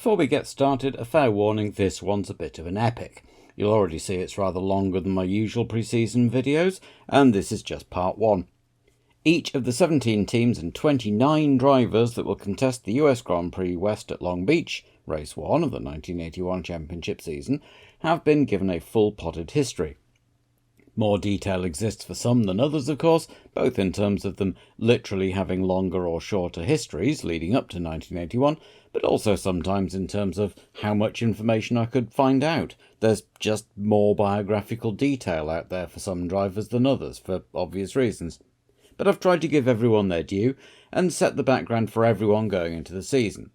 Before we get started, a fair warning, this one's a bit of an epic. You'll already see it's rather longer than my usual pre-season videos, and this is just part 1. Each of the 17 teams and 29 drivers that will contest the US Grand Prix West at Long Beach, race 1 of the 1981 championship season, have been given a full potted history. More detail exists for some than others, of course, both in terms of them literally having longer or shorter histories leading up to 1981, but also sometimes in terms of how much information I could find out. There's just more biographical detail out there for some drivers than others, for obvious reasons. But I've tried to give everyone their due, and set the background for everyone going into the season.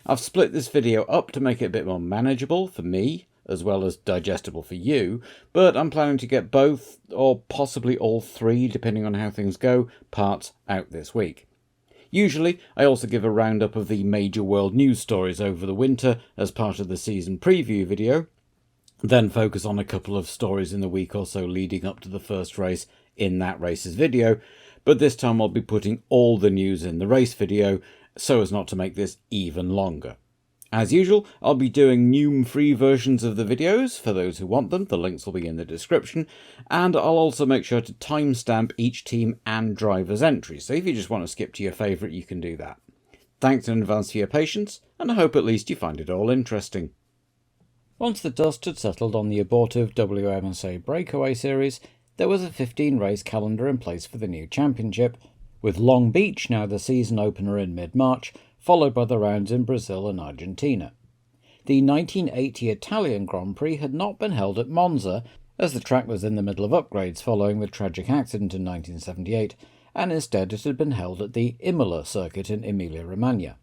I've split this video up to make it a bit more manageable for me, as well as digestible for you, but I'm planning to get both, or possibly all 3, depending on how things go, parts out this week. Usually, I also give a roundup of the major world news stories over the winter as part of the season preview video, then focus on a couple of stories in the week or so leading up to the first race in that race's video, but this time I'll be putting all the news in the race video, so as not to make this even longer. As usual, I'll be doing Noom-free versions of the videos for those who want them. The links will be in the description. And I'll also make sure to timestamp each team and driver's entry. So if you just want to skip to your favourite, you can do that. Thanks in advance for your patience, and I hope at least you find it all interesting. Once the dust had settled on the abortive WMSA Breakaway Series, there was a 15-race calendar in place for the new championship, with Long Beach now the season opener in mid-March, followed by the rounds in Brazil and Argentina. The 1980 Italian Grand Prix had not been held at Monza, as the track was in the middle of upgrades following the tragic accident in 1978, and instead it had been held at the Imola circuit in Emilia-Romagna.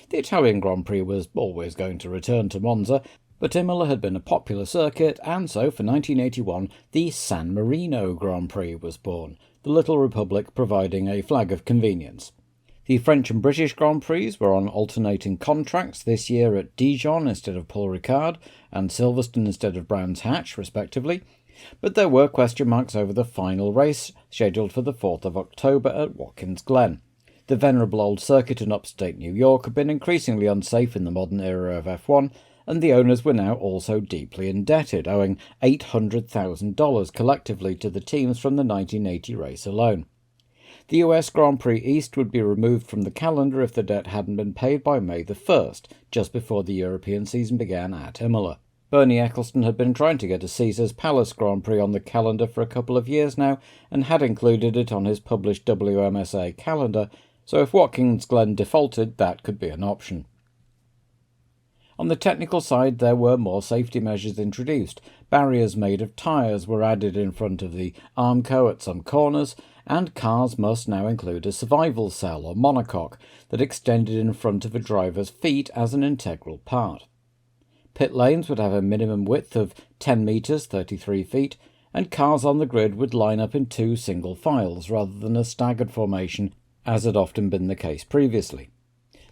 The Italian Grand Prix was always going to return to Monza, but Imola had been a popular circuit, and so for 1981 the San Marino Grand Prix was born, the little republic providing a flag of convenience. The French and British Grand Prix were on alternating contracts, this year at Dijon instead of Paul Ricard and Silverstone instead of Brands Hatch, respectively, but there were question marks over the final race, scheduled for the 4th of October at Watkins Glen. The venerable old circuit in upstate New York had been increasingly unsafe in the modern era of F1, and the owners were now also deeply indebted, owing $800,000 collectively to the teams from the 1980 race alone. The US Grand Prix East would be removed from the calendar if the debt hadn't been paid by May the 1st, just before the European season began at Imola. Bernie Ecclestone had been trying to get a Caesars Palace Grand Prix on the calendar for a couple of years now, and had included it on his published WMSA calendar, so if Watkins Glen defaulted, that could be an option. On the technical side, there were more safety measures introduced. Barriers made of tyres were added in front of the Armco at some corners, and cars must now include a survival cell or monocoque that extended in front of a driver's feet as an integral part. Pit lanes would have a minimum width of 10 metres 33 feet, and cars on the grid would line up in 2 single files rather than a staggered formation, as had often been the case previously.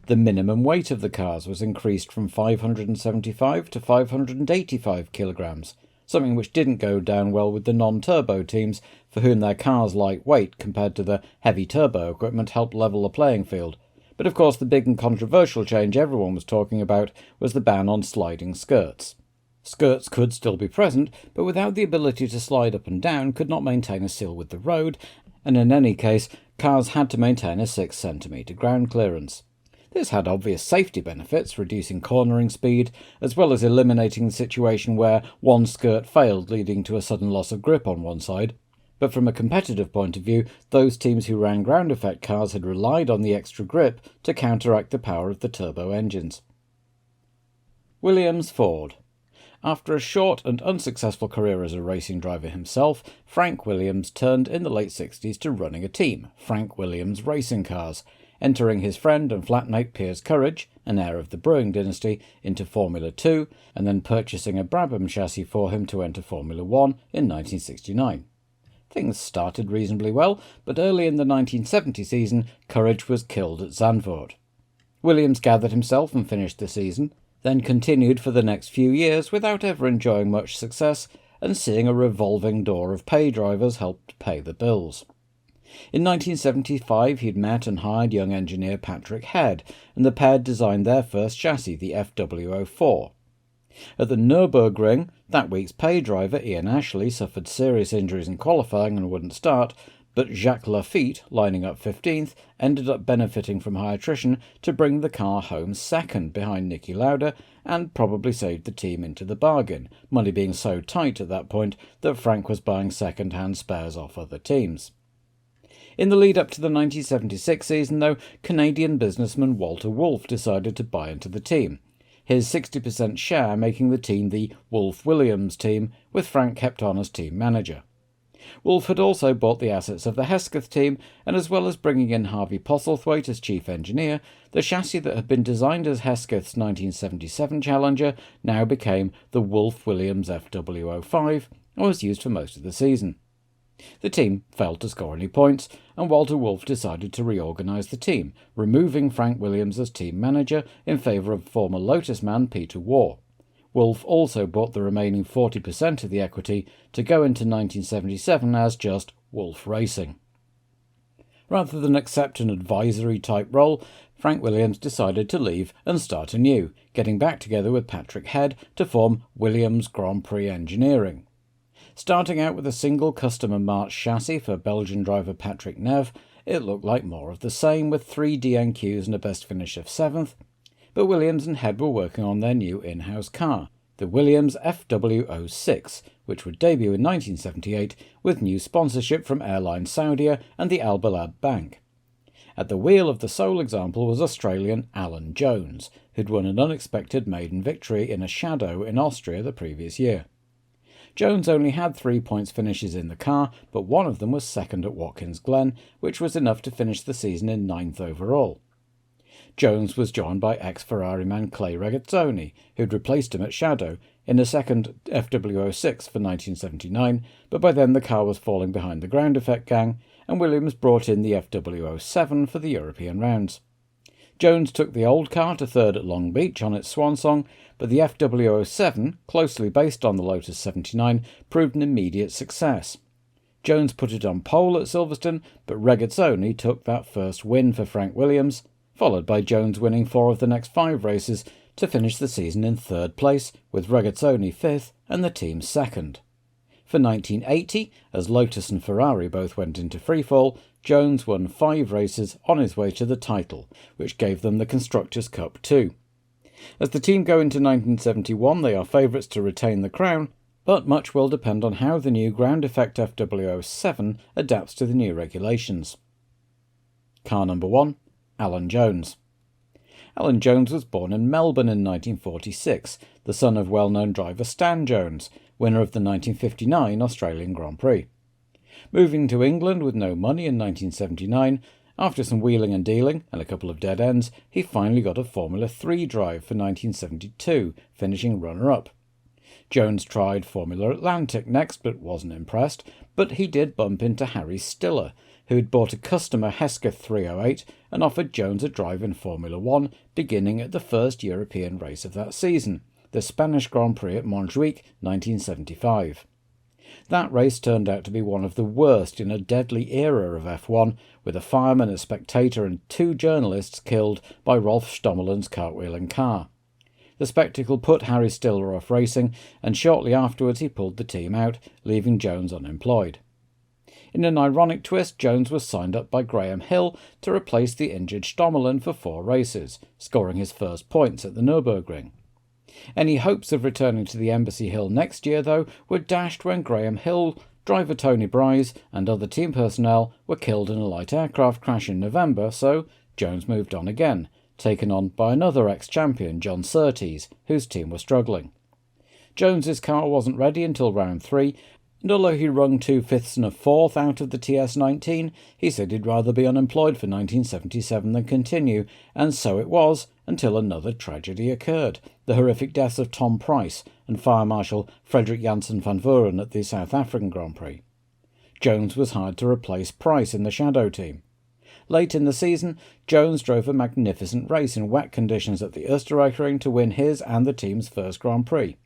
The minimum weight of the cars was increased from 575 to 585 kilograms, something which didn't go down well with the non-turbo teams, for whom their cars' light weight compared to the heavy turbo equipment helped level the playing field. But of course the big and controversial change everyone was talking about was the ban on sliding skirts. Skirts could still be present, but without the ability to slide up and down could not maintain a seal with the road, and in any case cars had to maintain a 6 cm ground clearance. This had obvious safety benefits, reducing cornering speed, as well as eliminating the situation where one skirt failed, leading to a sudden loss of grip on one side. But from a competitive point of view, those teams who ran ground effect cars had relied on the extra grip to counteract the power of the turbo engines. Williams-Ford. After a short and unsuccessful career as a racing driver himself, Frank Williams turned in the late 60s to running a team, Frank Williams Racing Cars, entering his friend and flatmate Piers Courage, an heir of the Brewing dynasty, into Formula 2, and then purchasing a Brabham chassis for him to enter Formula 1 in 1969. Things started reasonably well, but early in the 1970 season, Courage was killed at Zandvoort. Williams gathered himself and finished the season, then continued for the next few years without ever enjoying much success, and seeing a revolving door of pay drivers helped pay the bills. In 1975 he'd met and hired young engineer Patrick Head, and the pair designed their first chassis, the FW04. At the Nürburgring, that week's pay driver Ian Ashley suffered serious injuries in qualifying and wouldn't start, but Jacques Lafitte, lining up 15th, ended up benefiting from high attrition to bring the car home second behind Niki Lauda, and probably saved the team into the bargain, money being so tight at that point that Frank was buying second-hand spares off other teams. In the lead-up to the 1976 season, though, Canadian businessman Walter Wolf decided to buy into the team, his 60% share making the team the Wolff-Williams team, with Frank kept on as team manager. Wolf had also bought the assets of the Hesketh team, and as well as bringing in Harvey Postlethwaite as chief engineer, the chassis that had been designed as Hesketh's 1977 Challenger now became the Wolff-Williams FW05 and was used for most of the season. The team failed to score any points, and Walter Wolf decided to reorganise the team, removing Frank Williams as team manager in favour of former Lotus man Peter Waugh. Wolf also bought the remaining 40% of the equity to go into 1977 as just Wolf Racing. Rather than accept an advisory-type role, Frank Williams decided to leave and start anew, getting back together with Patrick Head to form Williams Grand Prix Engineering. Starting out with a single customer-marched chassis for Belgian driver Patrick Neve, it looked like more of the same, with 3 DNQs and a best finish of 7th, but Williams and Head were working on their new in-house car, the Williams FW06, which would debut in 1978 with new sponsorship from Airline Saudia and the Al Balad Bank. At the wheel of the sole example was Australian Alan Jones, who'd won an unexpected maiden victory in a shadow in Austria the previous year. Jones only had 3 points finishes in the car, but one of them was second at Watkins Glen, which was enough to finish the season in 9th overall. Jones was joined by ex-Ferrari man Clay Regazzoni, who'd replaced him at Shadow in a second FW06 for 1979, but by then the car was falling behind the ground effect gang, and Williams brought in the FW07 for the European rounds. Jones took the old car to third at Long Beach on its swan song, but the FW07, closely based on the Lotus 79, proved an immediate success. Jones put it on pole at Silverstone, but Regazzoni took that first win for Frank Williams, followed by Jones winning 4 of the next 5 races to finish the season in 3rd place, with Regazzoni 5th and the team 2nd. For 1980, as Lotus and Ferrari both went into freefall, Jones won 5 races on his way to the title, which gave them the Constructors' Cup too. As the team go into 1971, they are favourites to retain the crown, but much will depend on how the new ground effect FW07 adapts to the new regulations. Car number 1. Alan Jones. Alan Jones was born in Melbourne in 1946, the son of well-known driver Stan Jones, winner of the 1959 Australian Grand Prix. Moving to England with no money in 1979, after some wheeling and dealing and a couple of dead ends, he finally got a Formula 3 drive for 1972, finishing runner-up. Jones tried Formula Atlantic next, but wasn't impressed, but he did bump into Harry Stiller, who had bought a customer Hesketh 308 and offered Jones a drive in Formula 1, beginning at the first European race of that season, the Spanish Grand Prix at Montjuic, 1975. That race turned out to be one of the worst in a deadly era of F1, with a fireman, a spectator and 2 journalists killed by Rolf Stommelen's cartwheeling car. The spectacle put Harry Stiller off racing, and shortly afterwards he pulled the team out, leaving Jones unemployed. In an ironic twist, Jones was signed up by Graham Hill to replace the injured Stommelen for 4 races, scoring his first points at the Nürburgring. Any hopes of returning to the Embassy Hill next year, though, were dashed when Graham Hill, driver Tony Bryce and other team personnel were killed in a light aircraft crash in November, so Jones moved on again, taken on by another ex-champion, John Surtees, whose team was struggling. Jones's car wasn't ready until round 3, and although he wrung 2 fifths and a fourth out of the TS19, he said he'd rather be unemployed for 1977 than continue, and so it was, until another tragedy occurred, the horrific deaths of Tom Price and Fire Marshal Frederick Janssen van Vuren at the South African Grand Prix. Jones was hired to replace Price in the Shadow team. Late in the season, Jones drove a magnificent race in wet conditions at the Österreichring to win his and the team's first Grand Prix,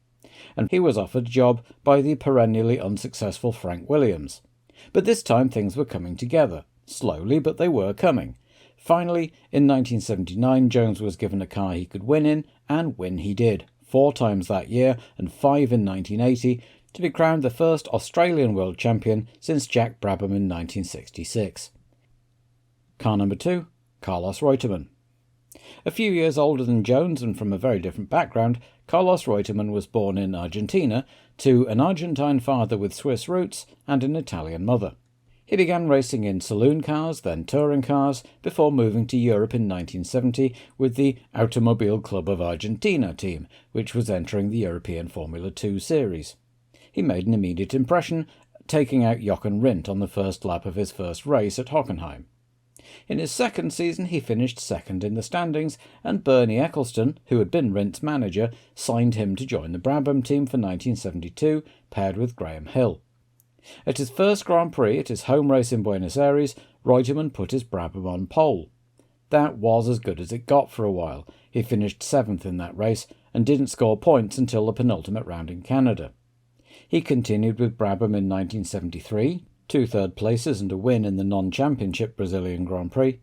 and he was offered a job by the perennially unsuccessful Frank Williams. But this time things were coming together. Slowly, but they were coming. Finally, in 1979, Jones was given a car he could win in, and win he did, 4 times that year and 5 in 1980, to be crowned the first Australian world champion since Jack Brabham in 1966. Car number 2, Carlos Reutemann. A few years older than Jones and from a very different background, Carlos Reutemann was born in Argentina to an Argentine father with Swiss roots and an Italian mother. He began racing in saloon cars, then touring cars, before moving to Europe in 1970 with the Automobile Club of Argentina team, which was entering the European Formula 2 series. He made an immediate impression, taking out Jochen Rindt on the first lap of his first race at Hockenheim. In his second season he finished second in the standings, and Bernie Ecclestone, who had been Rindt's manager, signed him to join the Brabham team for 1972, paired with Graham Hill. At his first Grand Prix at his home race in Buenos Aires, Reutemann put his Brabham on pole. That was as good as it got for a while. He finished 7th in that race and didn't score points until the penultimate round in Canada. He continued with Brabham in 1973, 2 third places and a win in the non-championship Brazilian Grand Prix,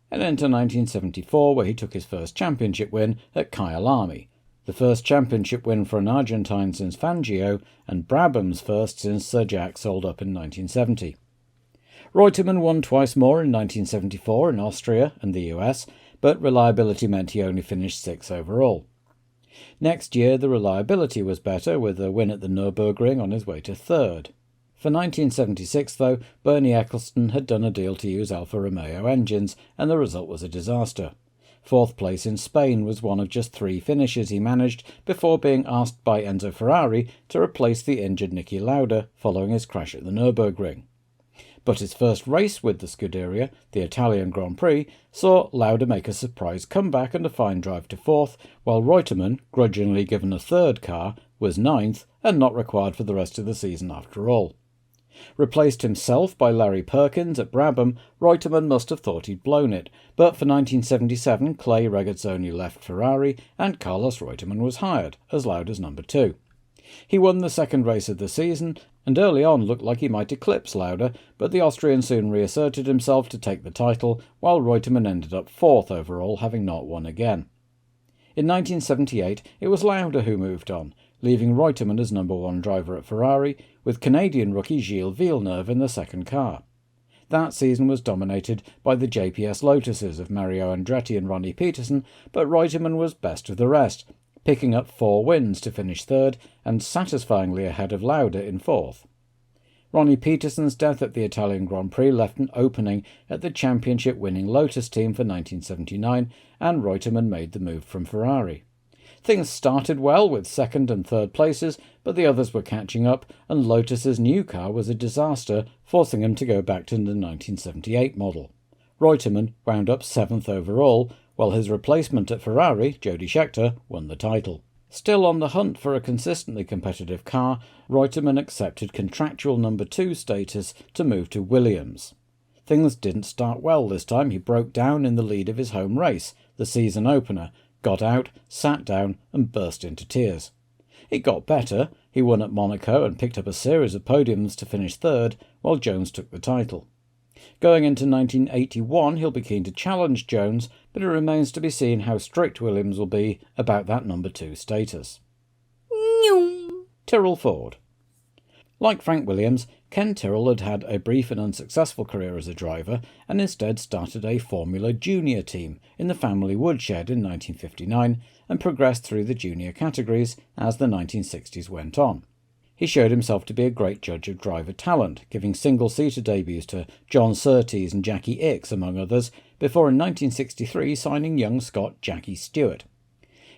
and into 1974 where he took his first championship win at Kyalami, the first championship win for an Argentine since Fangio, and Brabham's first since Sir Jack sold up in 1970. Reutemann won twice more in 1974 in Austria and the US, but reliability meant he only finished 6th overall. Next year the reliability was better, with a win at the Nürburgring on his way to 3rd. For 1976, though, Bernie Ecclestone had done a deal to use Alfa Romeo engines, and the result was a disaster. 4th place in Spain was one of just 3 finishes he managed before being asked by Enzo Ferrari to replace the injured Niki Lauda following his crash at the Nürburgring. But his first race with the Scuderia, the Italian Grand Prix, saw Lauda make a surprise comeback and a fine drive to 4th, while Reutemann, grudgingly given a 3rd car, was 9th and not required for the rest of the season after all. Replaced himself by Larry Perkins at Brabham, Reutemann must have thought he'd blown it, but for 1977 Clay Regazzoni left Ferrari and Carlos Reutemann was hired as Lauda's number 2. He won the second race of the season and early on looked like he might eclipse Lauda, but the Austrian soon reasserted himself to take the title, while Reutemann ended up 4th overall, having not won again. In 1978 it was Lauda who moved on, leaving Reutemann as number 1 driver at Ferrari, with Canadian rookie Gilles Villeneuve in the second car. That season was dominated by the JPS Lotuses of Mario Andretti and Ronnie Peterson, but Reutemann was best of the rest, picking up 4 wins to finish 3rd and satisfyingly ahead of Lauda in 4th. Ronnie Peterson's death at the Italian Grand Prix left an opening at the championship-winning Lotus team for 1979, and Reutemann made the move from Ferrari. Things started well with 2nd and 3rd places, but the others were catching up, and Lotus's new car was a disaster, forcing him to go back to the 1978 model. Reutemann wound up 7th overall, while his replacement at Ferrari, Jody Scheckter, won the title. Still on the hunt for a consistently competitive car, Reutemann accepted contractual number 2 status to move to Williams. Things didn't start well this time. He broke down in the lead of his home race, the season opener, got out, sat down and burst into tears. It got better. He won at Monaco and picked up a series of podiums to finish 3rd, while Jones took the title. Going into 1981 he'll be keen to challenge Jones, but it remains to be seen how strict Williams will be about that number 2 status. Tyrrell-Ford. Like Frank Williams, Ken Tyrrell had had a brief and unsuccessful career as a driver and instead started a Formula Junior team in the family woodshed in 1959 and progressed through the junior categories as the 1960s went on. He showed himself to be a great judge of driver talent, giving single-seater debuts to John Surtees and Jackie Ickx, among others, before in 1963 signing young Scot Jackie Stewart.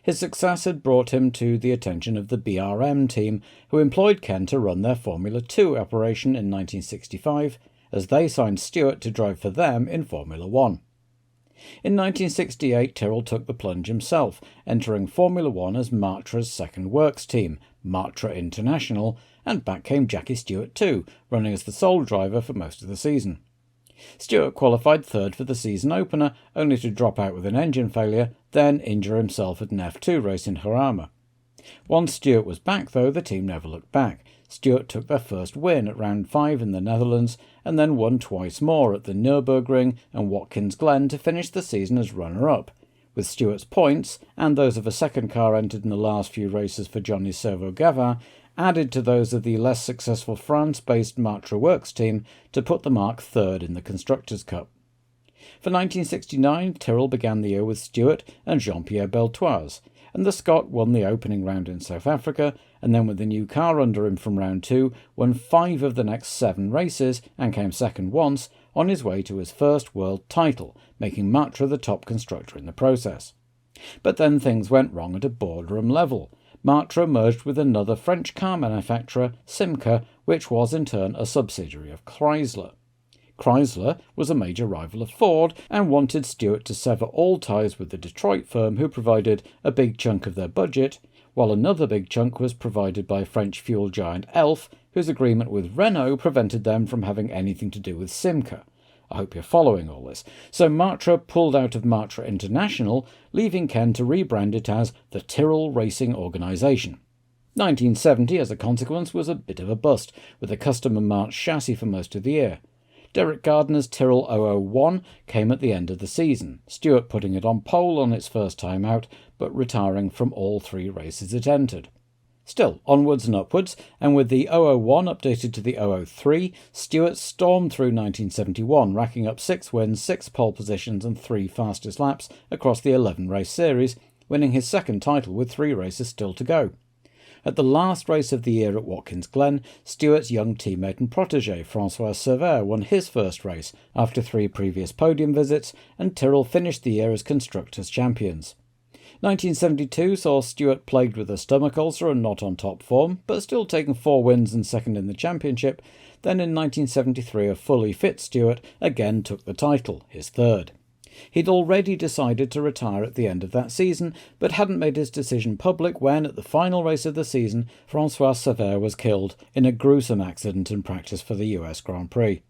His success had brought him to the attention of the BRM team, who employed Ken to run their Formula 2 operation in 1965, as they signed Stewart to drive for them in Formula 1. In 1968, Tyrrell took the plunge himself, entering Formula 1 as Martra's second works team, Martra International, and back came Jackie Stewart too, running as the sole driver for most of the season. Stewart qualified 3rd for the season opener, only to drop out with an engine failure, then injure himself at an F2 race in Jarama. Once Stewart was back, though, the team never looked back, Stewart took their first win at round 5 in the Netherlands and then won twice more at the Nürburgring and Watkins Glen to finish the season as runner-up, with Stewart's points, and those of a second car entered in the last few races for Johnny Servo-Gavin, added to those of the less successful France-based Matra Works team to put the mark third in the Constructors' Cup. For 1969, Tyrrell began the year with Stewart and Jean-Pierre Beltoise, and the Scot won the opening round in South Africa, and then with the new car under him from round 2, won 5 of the next 7 races and came second once, on his way to his first world title, making Matra the top constructor in the process. But then things went wrong at a boardroom level. Matra merged with another French car manufacturer, Simca, which was in turn a subsidiary of Chrysler. Chrysler was a major rival of Ford and wanted Stewart to sever all ties with the Detroit firm who provided a big chunk of their budget, while another big chunk was provided by French fuel giant Elf, whose agreement with Renault prevented them from having anything to do with Simca. I hope you're following all this. So Matra pulled out of Matra International, leaving Ken to rebrand it as the Tyrrell Racing Organisation. 1970, as a consequence, was a bit of a bust, with a custom-and-march chassis for most of the year. Derek Gardner's Tyrrell 001 came at the end of the season, Stewart putting it on pole on its first time out, but retiring from all 3 races it entered. Still, onwards and upwards, and with the 001 updated to the 003, Stewart stormed through 1971, racking up 6 wins, 6 pole positions and 3 fastest laps across the 11-race series, winning his second title with 3 races still to go. At the last race of the year at Watkins Glen, Stewart's young teammate and protégé François Sévère won his first race after 3 previous podium visits, and Tyrrell finished the year as Constructors' champions. 1972 saw Stewart plagued with a stomach ulcer and not on top form, but still taking 4 wins and second in the championship. Then in 1973 a fully fit Stewart again took the title, his third. He'd already decided to retire at the end of that season, but hadn't made his decision public when, at the final race of the season, François Sévère was killed in a gruesome accident in practice for the US Grand Prix.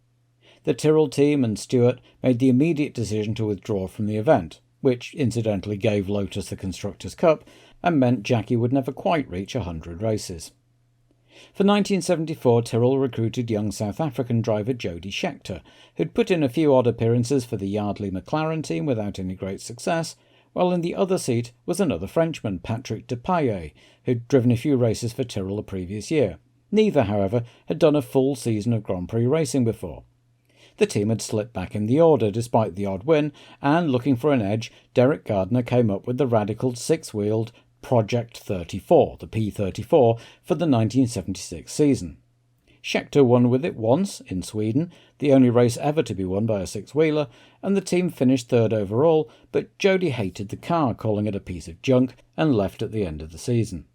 The Tyrrell team and Stewart made the immediate decision to withdraw from the event, which incidentally gave Lotus the Constructors' Cup and meant Jackie would never quite reach 100 races. For 1974, Tyrrell recruited young South African driver Jody Scheckter, who'd put in a few odd appearances for the Yardley McLaren team without any great success, while in the other seat was another Frenchman, Patrick Depailler, who'd driven a few races for Tyrrell the previous year. Neither, however, had done a full season of Grand Prix racing before. The team had slipped back in the order despite the odd win, and looking for an edge, Derek Gardner came up with the radical 6-wheeled Project 34, the P34, for the 1976 season. Scheckter won with it once, in Sweden, the only race ever to be won by a 6-wheeler, and the team finished third overall, but Jody hated the car, calling it a piece of junk, and left at the end of the season.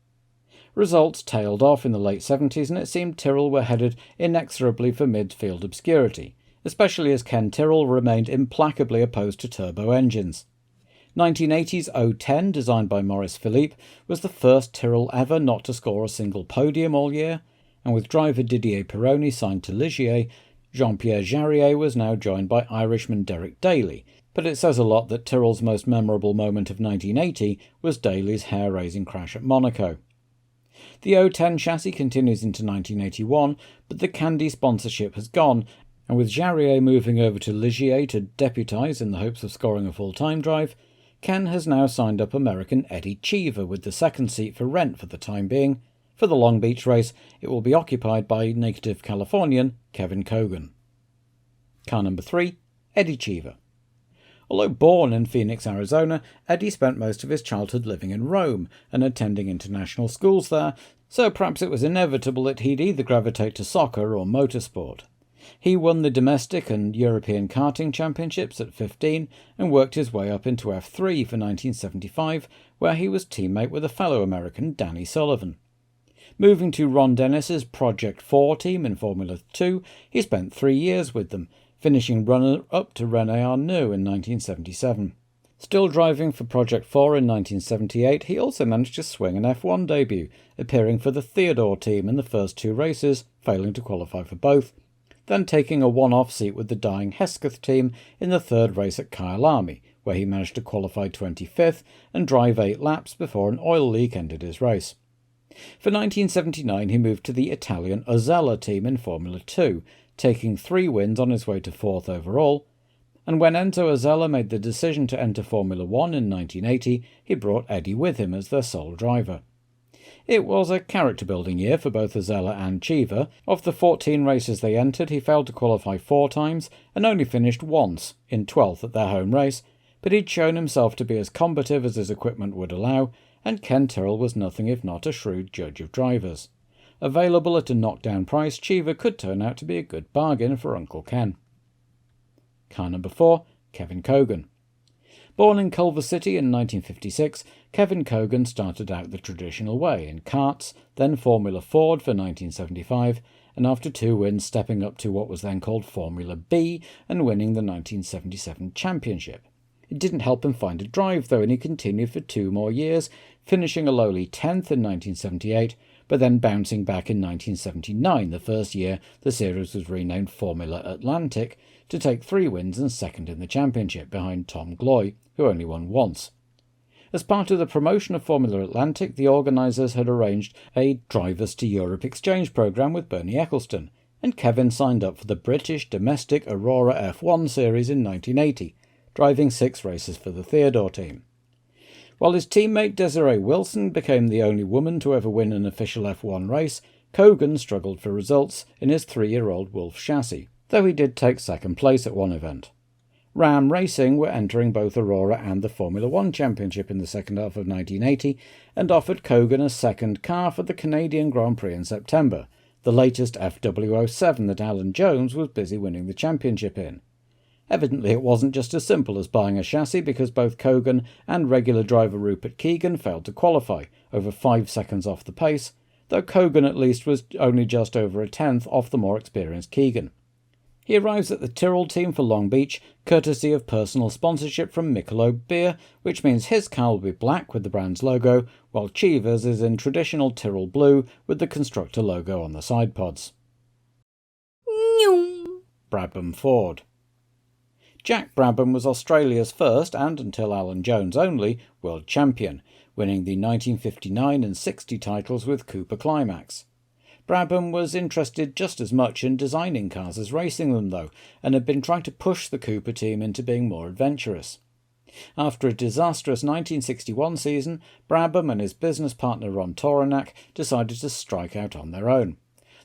Results tailed off in the late 70s, and it seemed Tyrrell were headed inexorably for midfield obscurity, especially as Ken Tyrrell remained implacably opposed to turbo engines. 1980's 010, designed by Maurice Philippe, was the first Tyrrell ever not to score a single podium all year, and with driver Didier Pironi signed to Ligier, Jean-Pierre Jarier was now joined by Irishman Derek Daly, but it says a lot that Tyrrell's most memorable moment of 1980 was Daly's hair-raising crash at Monaco. The 010 chassis continues into 1981, but the Candy sponsorship has gone, and with Jarier moving over to Ligier to deputise in the hopes of scoring a full-time drive, Ken has now signed up American Eddie Cheever with the second seat for rent for the time being. For the Long Beach race, it will be occupied by native Californian Kevin Cogan. Car number 3, Eddie Cheever. Although born in Phoenix, Arizona, Eddie spent most of his childhood living in Rome and attending international schools there, so perhaps it was inevitable that he'd either gravitate to soccer or motorsport. He won the domestic and European karting championships at 15 and worked his way up into F3 for 1975, where he was teammate with a fellow American, Danny Sullivan. Moving to Ron Dennis's Project 4 team in Formula 2, he spent 3 years with them, finishing runner-up to René Arnoux in 1977. Still driving for Project 4 in 1978, he also managed to swing an F1 debut, appearing for the Theodore team in the first 2 races, failing to qualify for both, then taking a one-off seat with the dying Hesketh team in the 3rd race at Kyalami, where he managed to qualify 25th and drive 8 laps before an oil leak ended his race. For 1979 he moved to the Italian Osella team in Formula 2, taking 3 wins on his way to 4th overall, and when Enzo Osella made the decision to enter Formula 1 in 1980, he brought Eddie with him as their sole driver. It was a character-building year for both Osella and Cheever. Of the 14 races they entered, he failed to qualify 4 times and only finished once, in 12th at their home race, but he'd shown himself to be as combative as his equipment would allow, and Ken Tyrrell was nothing if not a shrewd judge of drivers. Available at a knockdown price, Cheever could turn out to be a good bargain for Uncle Ken. Car number 4, Kevin Cogan. Born in Culver City in 1956, Kevin Cogan started out the traditional way, in karts, then Formula Ford for 1975, and after 2 wins stepping up to what was then called Formula B and winning the 1977 championship. It didn't help him find a drive though, and he continued for 2 more years, finishing a lowly 10th in 1978, but then bouncing back in 1979, the first year the series was renamed Formula Atlantic, to take 3 wins and second in the championship behind Tom Gloy, who only won once. As part of the promotion of Formula Atlantic, the organisers had arranged a Drivers to Europe exchange programme with Bernie Ecclestone, and Kevin signed up for the British domestic Aurora F1 series in 1980, driving 6 races for the Theodore team. While his teammate Desiree Wilson became the only woman to ever win an official F1 race, Cogan struggled for results in his 3-year-old Wolf chassis, though he did take 2nd place at one event. Ram Racing were entering both Aurora and the Formula 1 Championship in the second half of 1980 and offered Cogan a second car for the Canadian Grand Prix in September, the latest FW07 that Alan Jones was busy winning the championship in. Evidently it wasn't just as simple as buying a chassis, because both Cogan and regular driver Rupert Keegan failed to qualify, over 5 seconds off the pace, though Cogan at least was only just over a 10th off the more experienced Keegan. He arrives at the Tyrrell team for Long Beach, courtesy of personal sponsorship from Michelob Beer, which means his car will be black with the brand's logo, while Cheever's is in traditional Tyrrell blue with the constructor logo on the side pods. Brabham-Ford. Jack Brabham was Australia's first, and until Alan Jones only, world champion, winning the 1959 and 60 titles with Cooper Climax. Brabham was interested just as much in designing cars as racing them though, and had been trying to push the Cooper team into being more adventurous. After a disastrous 1961 season, Brabham and his business partner Ron Toronak decided to strike out on their own.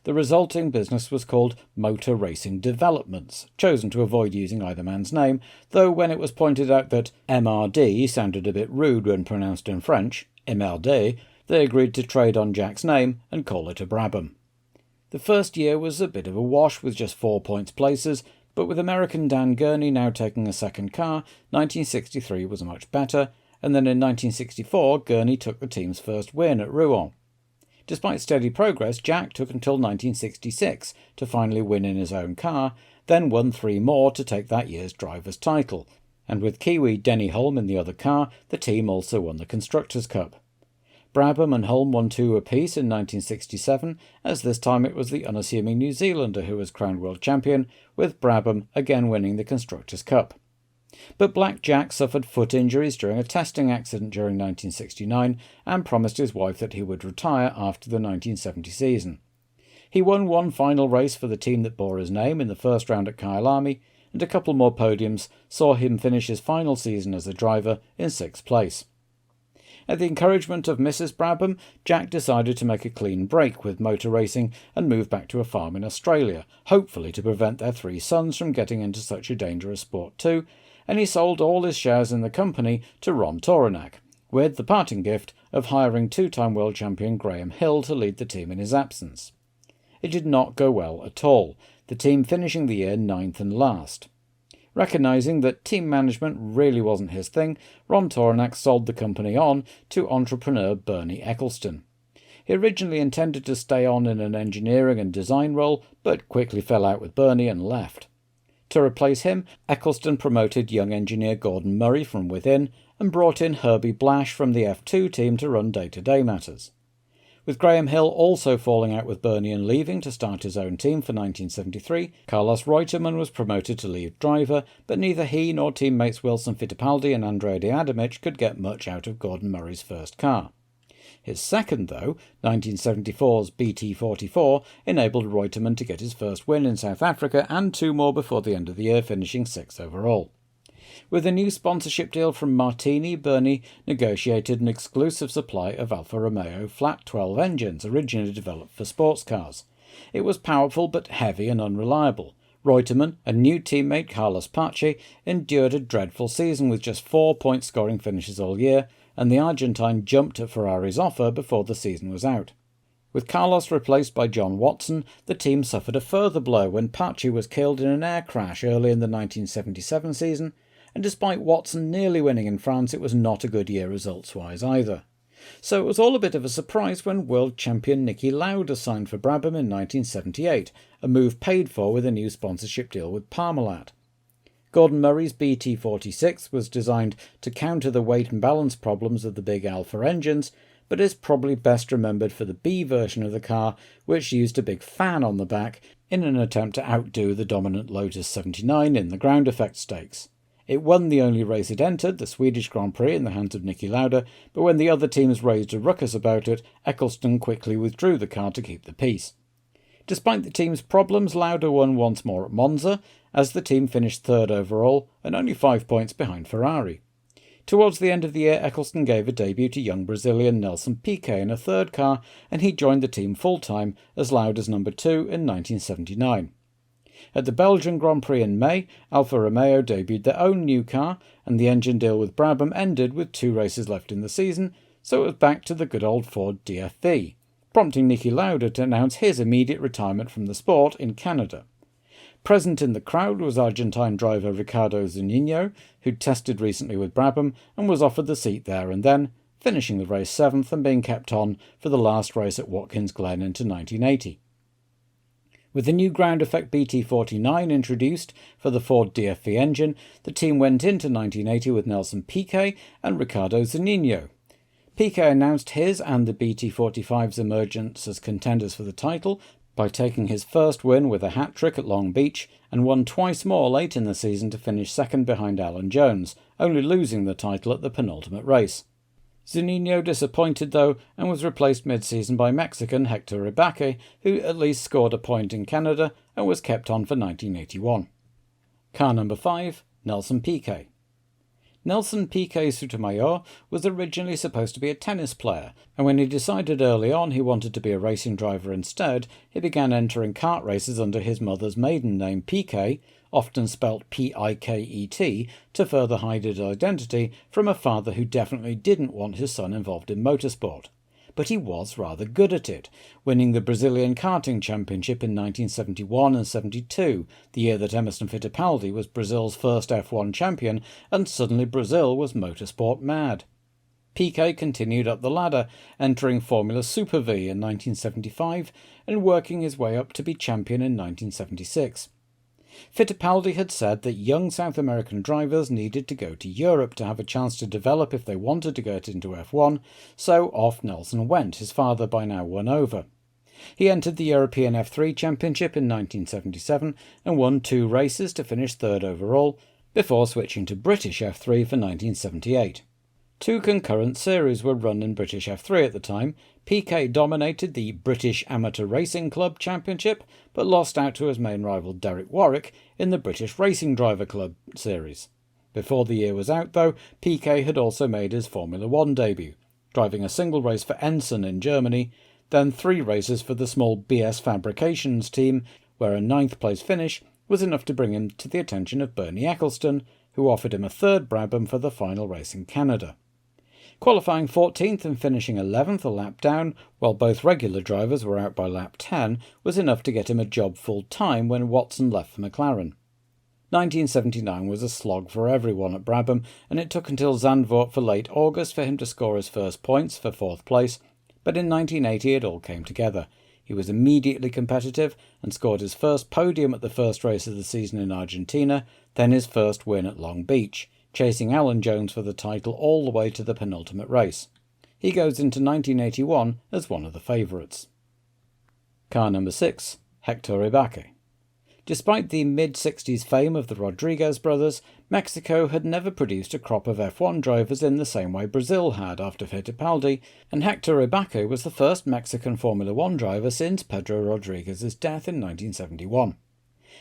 The resulting business was called Motor Racing Developments, chosen to avoid using either man's name, though when it was pointed out that MRD sounded a bit rude when pronounced in French, MRD, they agreed to trade on Jack's name and call it a Brabham. The first year was a bit of a wash with just 4 points places, but with American Dan Gurney now taking a second car, 1963 was much better, and then in 1964 Gurney took the team's first win at Rouen. Despite steady progress, Jack took until 1966 to finally win in his own car, then won 3 more to take that year's driver's title, and with Kiwi Denny Hulme in the other car, the team also won the Constructors' Cup. Brabham and Hulme won 2 apiece in 1967, as this time it was the unassuming New Zealander who was crowned world champion, with Brabham again winning the Constructors' Cup. But Black Jack suffered foot injuries during a testing accident during 1969 and promised his wife that he would retire after the 1970 season. He won 1 final race for the team that bore his name in the first round at Kyalami, and a couple more podiums saw him finish his final season as a driver in 6th place. At the encouragement of Mrs. Brabham, Jack decided to make a clean break with motor racing and move back to a farm in Australia, hopefully to prevent their 3 sons from getting into such a dangerous sport too, and he sold all his shares in the company to Ron Toronak, with the parting gift of hiring 2-time world champion Graham Hill to lead the team in his absence. It did not go well at all, the team finishing the year 9th and last. Recognising that team management really wasn't his thing, Ron Toronak sold the company on to entrepreneur Bernie Ecclestone. He originally intended to stay on in an engineering and design role, but quickly fell out with Bernie and left. To replace him, Ecclestone promoted young engineer Gordon Murray from within and brought in Herbie Blash from the F2 team to run day-to-day matters. With Graham Hill also falling out with Bernie and leaving to start his own team for 1973, Carlos Reutemann was promoted to lead driver, but neither he nor teammates Wilson Fittipaldi and Andrea de Angelis could get much out of Gordon Murray's first car. His second, though, 1974's BT44, enabled Reutemann to get his first win in South Africa and 2 more before the end of the year, finishing 6th overall. With a new sponsorship deal from Martini, Bernie negotiated an exclusive supply of Alfa Romeo flat 12 engines originally developed for sports cars. It was powerful but heavy and unreliable. Reutemann and new teammate Carlos Pace endured a dreadful season with just 4 point-scoring finishes all year, and the Argentine jumped at Ferrari's offer before the season was out. With Carlos replaced by John Watson, the team suffered a further blow when Pace was killed in an air crash early in the 1977 season, and despite Watson nearly winning in France, it was not a good year results-wise either. So it was all a bit of a surprise when world champion Niki Lauda signed for Brabham in 1978, a move paid for with a new sponsorship deal with Parmalat. Gordon Murray's BT46 was designed to counter the weight and balance problems of the big Alfa engines, but is probably best remembered for the B version of the car, which used a big fan on the back in an attempt to outdo the dominant Lotus 79 in the ground effect stakes. It won the only race it entered, the Swedish Grand Prix, in the hands of Niki Lauda, but when the other teams raised a ruckus about it, Eccleston quickly withdrew the car to keep the peace. Despite the team's problems, Lauda won once more at Monza, as the team finished 3rd overall and only 5 points behind Ferrari. Towards the end of the year, Eccleston gave a debut to young Brazilian Nelson Piquet in a third car, and he joined the team full-time as Lauda's number 2 in 1979. At the Belgian Grand Prix in May, Alfa Romeo debuted their own new car, and the engine deal with Brabham ended with 2 races left in the season, so it was back to the good old Ford DFV, prompting Niki Lauda to announce his immediate retirement from the sport in Canada. Present in the crowd was Argentine driver Ricardo Zunino, who'd tested recently with Brabham and was offered the seat there and then, finishing the race 7th and being kept on for the last race at Watkins Glen into 1980. With the new ground effect BT49 introduced for the Ford DFV engine, the team went into 1980 with Nelson Piquet and Ricardo Zunino. Piquet announced his and the BT45's emergence as contenders for the title by taking his first win with a hat-trick at Long Beach, and won twice more late in the season to finish second behind Alan Jones, only losing the title at the penultimate race. Zunino disappointed though, and was replaced mid-season by Mexican Héctor Rebaque, who at least scored a point in Canada and was kept on for 1981. Car number 5, Nelson Piquet. Nelson Piquet Sotomayor was originally supposed to be a tennis player, and when he decided early on he wanted to be a racing driver instead, he began entering kart races under his mother's maiden name Piquet, often spelt P-I-K-E-T, to further hide his identity from a father who definitely didn't want his son involved in motorsport. But he was rather good at it, winning the Brazilian Karting Championship in 1971 and 72, the year that Emerson Fittipaldi was Brazil's first F1 champion, and suddenly Brazil was motorsport mad. Piquet continued up the ladder, entering Formula Super V in 1975 and working his way up to be champion in 1976. Fittipaldi had said that young South American drivers needed to go to Europe to have a chance to develop if they wanted to get into F1, so off Nelson went, his father by now won over. He entered the European F3 Championship in 1977 and won 2 races to finish 3rd overall, before switching to British F3 for 1978. 2 concurrent series were run in British F3 at the time. Piquet dominated the British Amateur Racing Club Championship, but lost out to his main rival Derek Warwick in the British Racing Driver Club series. Before the year was out, though, Piquet had also made his Formula 1 debut, driving a single race for Ensign in Germany, then 3 races for the small BS Fabrications team, where a 9th place finish was enough to bring him to the attention of Bernie Eccleston, who offered him a 3rd Brabham for the final race in Canada. Qualifying 14th and finishing 11th a lap down, while both regular drivers were out by lap 10, was enough to get him a job full-time when Watson left for McLaren. 1979 was a slog for everyone at Brabham, and it took until Zandvoort for late August for him to score his first points for 4th place, but in 1980 it all came together. He was immediately competitive and scored his first podium at the first race of the season in Argentina, then his first win at Long Beach, chasing Alan Jones for the title all the way to the penultimate race. He goes into 1981 as one of the favourites. Car number 6, Héctor Rebaque. Despite the mid-60s fame of the Rodriguez brothers, Mexico had never produced a crop of F1 drivers in the same way Brazil had after Fittipaldi, and Héctor Rebaque was the first Mexican Formula One driver since Pedro Rodriguez's death in 1971.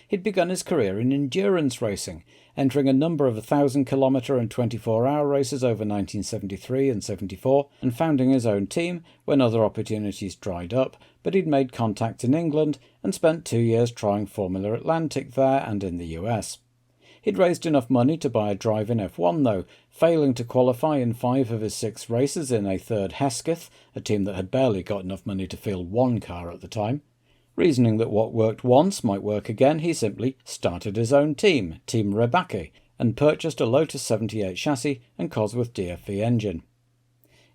He'd begun his career in endurance racing, entering a number of 1,000-kilometre and 24-hour races over 1973 and 74, and founding his own team when other opportunities dried up, but he'd made contacts in England and spent 2 years trying Formula Atlantic there and in the US. He'd raised enough money to buy a drive in F1 though, failing to qualify in 5 of his 6 races in a third Hesketh, a team that had barely got enough money to field one car at the time. Reasoning that what worked once might work again, he simply started his own team, Team Rebaque, and purchased a Lotus 78 chassis and Cosworth DFV engine.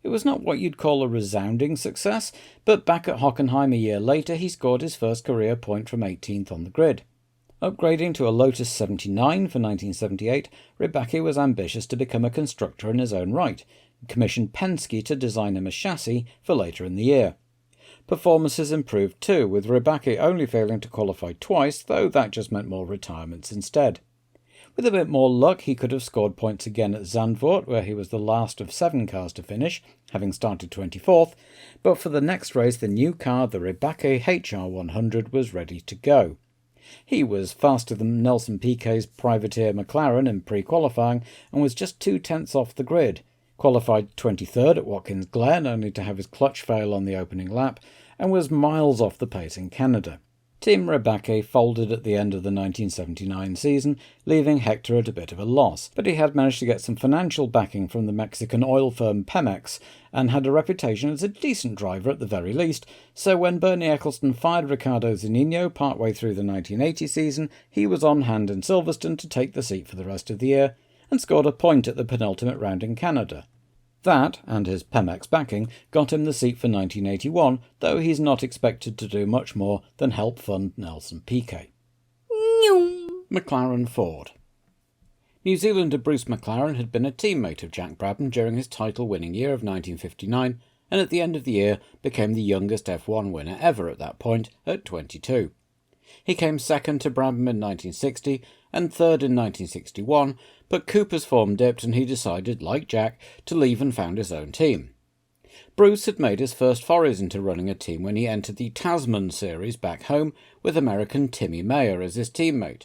It was not what you'd call a resounding success, but back at Hockenheim a year later he scored his first career point from 18th on the grid. Upgrading to a Lotus 79 for 1978, Rebaque was ambitious to become a constructor in his own right, and commissioned Penske to design him a chassis for later in the year. Performances improved too, with Rebaque only failing to qualify twice, though that just meant more retirements instead. With a bit more luck, he could have scored points again at Zandvoort, where he was the last of 7 cars to finish, having started 24th, but for the next race the new car, the Rebaque HR100, was ready to go. He was faster than Nelson Piquet's privateer McLaren in pre-qualifying, and was just 2/10 off the grid. Qualified 23rd at Watkins Glen, only to have his clutch fail on the opening lap, and was miles off the pace in Canada. Team Rebaque folded at the end of the 1979 season, leaving Héctor at a bit of a loss, but he had managed to get some financial backing from the Mexican oil firm Pemex, and had a reputation as a decent driver at the very least, so when Bernie Eccleston fired Ricardo Zunino partway through the 1980 season, he was on hand in Silverstone to take the seat for the rest of the year, and scored a point at the penultimate round in Canada. That, and his Pemex backing, got him the seat for 1981, though he's not expected to do much more than help fund Nelson Piquet. McLaren-Ford. New Zealander Bruce McLaren had been a teammate of Jack Brabham during his title-winning year of 1959, and at the end of the year became the youngest F1 winner ever at that point, at 22. He came second to Brabham in 1960 and third in 1961, but Cooper's form dipped and he decided, like Jack, to leave and found his own team. Bruce had made his first forays into running a team when he entered the Tasman series back home with American Timmy Mayer as his teammate.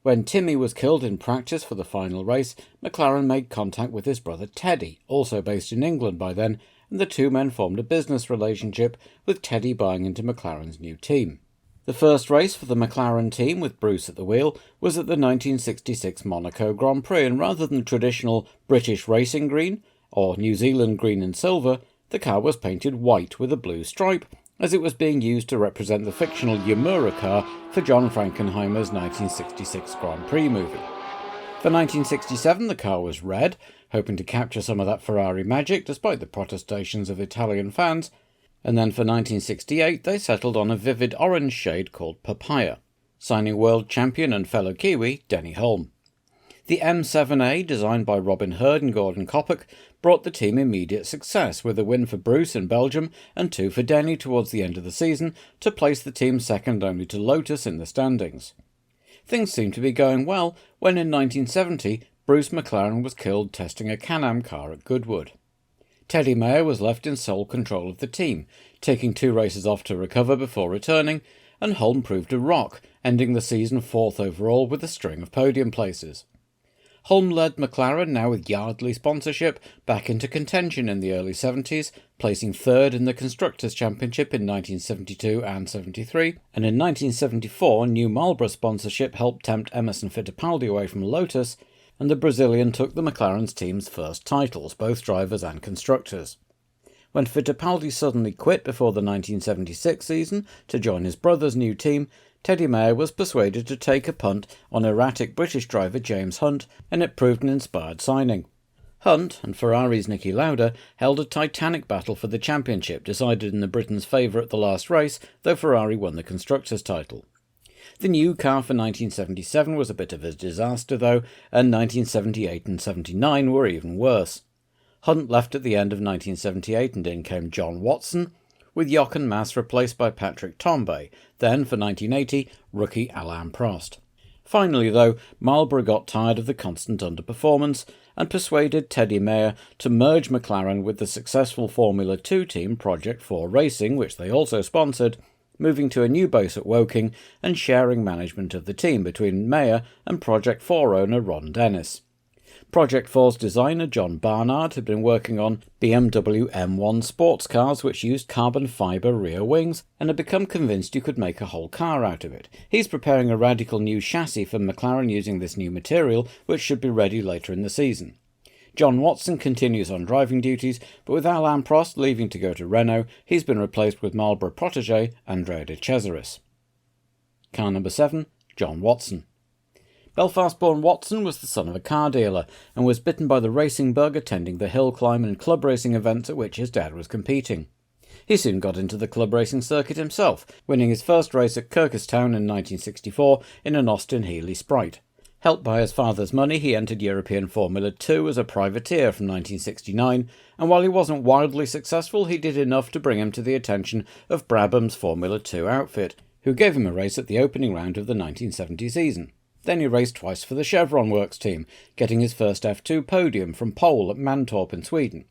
When Timmy was killed in practice for the final race, McLaren made contact with his brother Teddy, also based in England by then, and the two men formed a business relationship, with Teddy buying into McLaren's new team. The first race for the McLaren team, with Bruce at the wheel, was at the 1966 Monaco Grand Prix, and rather than traditional British racing green, or New Zealand green and silver, the car was painted white with a blue stripe, as it was being used to represent the fictional Yamura car for John Frankenheimer's 1966 Grand Prix movie. For 1967 the car was red, hoping to capture some of that Ferrari magic despite the protestations of Italian fans, and then for 1968 they settled on a vivid orange shade called Papaya, signing world champion and fellow Kiwi Denny Hulme. The M7A, designed by Robin Hurd and Gordon Coppock, brought the team immediate success, with a win for Bruce in Belgium and 2 for Denny towards the end of the season, to place the team second only to Lotus in the standings. Things seemed to be going well when in 1970 Bruce McLaren was killed testing a Can-Am car at Goodwood. Teddy Mayer was left in sole control of the team, taking 2 races off to recover before returning, and Hulme proved a rock, ending the season 4th overall with a string of podium places. Hulme led McLaren, now with Yardley sponsorship, back into contention in the early 70s, placing 3rd in the Constructors' Championship in 1972 and 73, and in 1974 new Marlboro sponsorship helped tempt Emerson Fittipaldi away from Lotus, and the Brazilian took the McLaren's team's first titles, both drivers and constructors. When Fittipaldi suddenly quit before the 1976 season to join his brother's new team, Teddy Mayer was persuaded to take a punt on erratic British driver James Hunt, and it proved an inspired signing. Hunt and Ferrari's Niki Lauda held a titanic battle for the championship, decided in the Britain's favour at the last race, though Ferrari won the constructors' title. The new car for 1977 was a bit of a disaster though, and 1978 and 79 were even worse. Hunt left at the end of 1978 and in came John Watson. with Jochen and Mass replaced by Patrick Tambay, then for 1980, rookie Alain Prost. Finally though, Marlboro got tired of the constant underperformance and persuaded Teddy Mayer to merge McLaren with the successful Formula 2 team Project 4 Racing, which they also sponsored, moving to a new base at Woking and sharing management of the team between Mayer and Project 4 owner Ron Dennis. Project 4's designer John Barnard had been working on BMW M1 sports cars which used carbon fibre rear wings and had become convinced you could make a whole car out of it. He's preparing a radical new chassis for McLaren using this new material, which should be ready later in the season. John Watson continues on driving duties, but with Alain Prost leaving to go to Renault, he's been replaced with Marlboro protégé Andrea de Cesaris. Car number 7, John Watson. Belfast-born Watson was the son of a car dealer and was bitten by the racing bug attending the hill climb and club racing events at which his dad was competing. He soon got into the club racing circuit himself, winning his first race at Kirkestown in 1964 in an Austin Healey Sprite. Helped by his father's money, he entered European Formula 2 as a privateer from 1969, and while he wasn't wildly successful, he did enough to bring him to the attention of Brabham's Formula 2 outfit, who gave him a race at the opening round of the 1970 season. Then he raced twice for the Chevron Works team, getting his first F2 podium from pole at Mantorp in Sweden.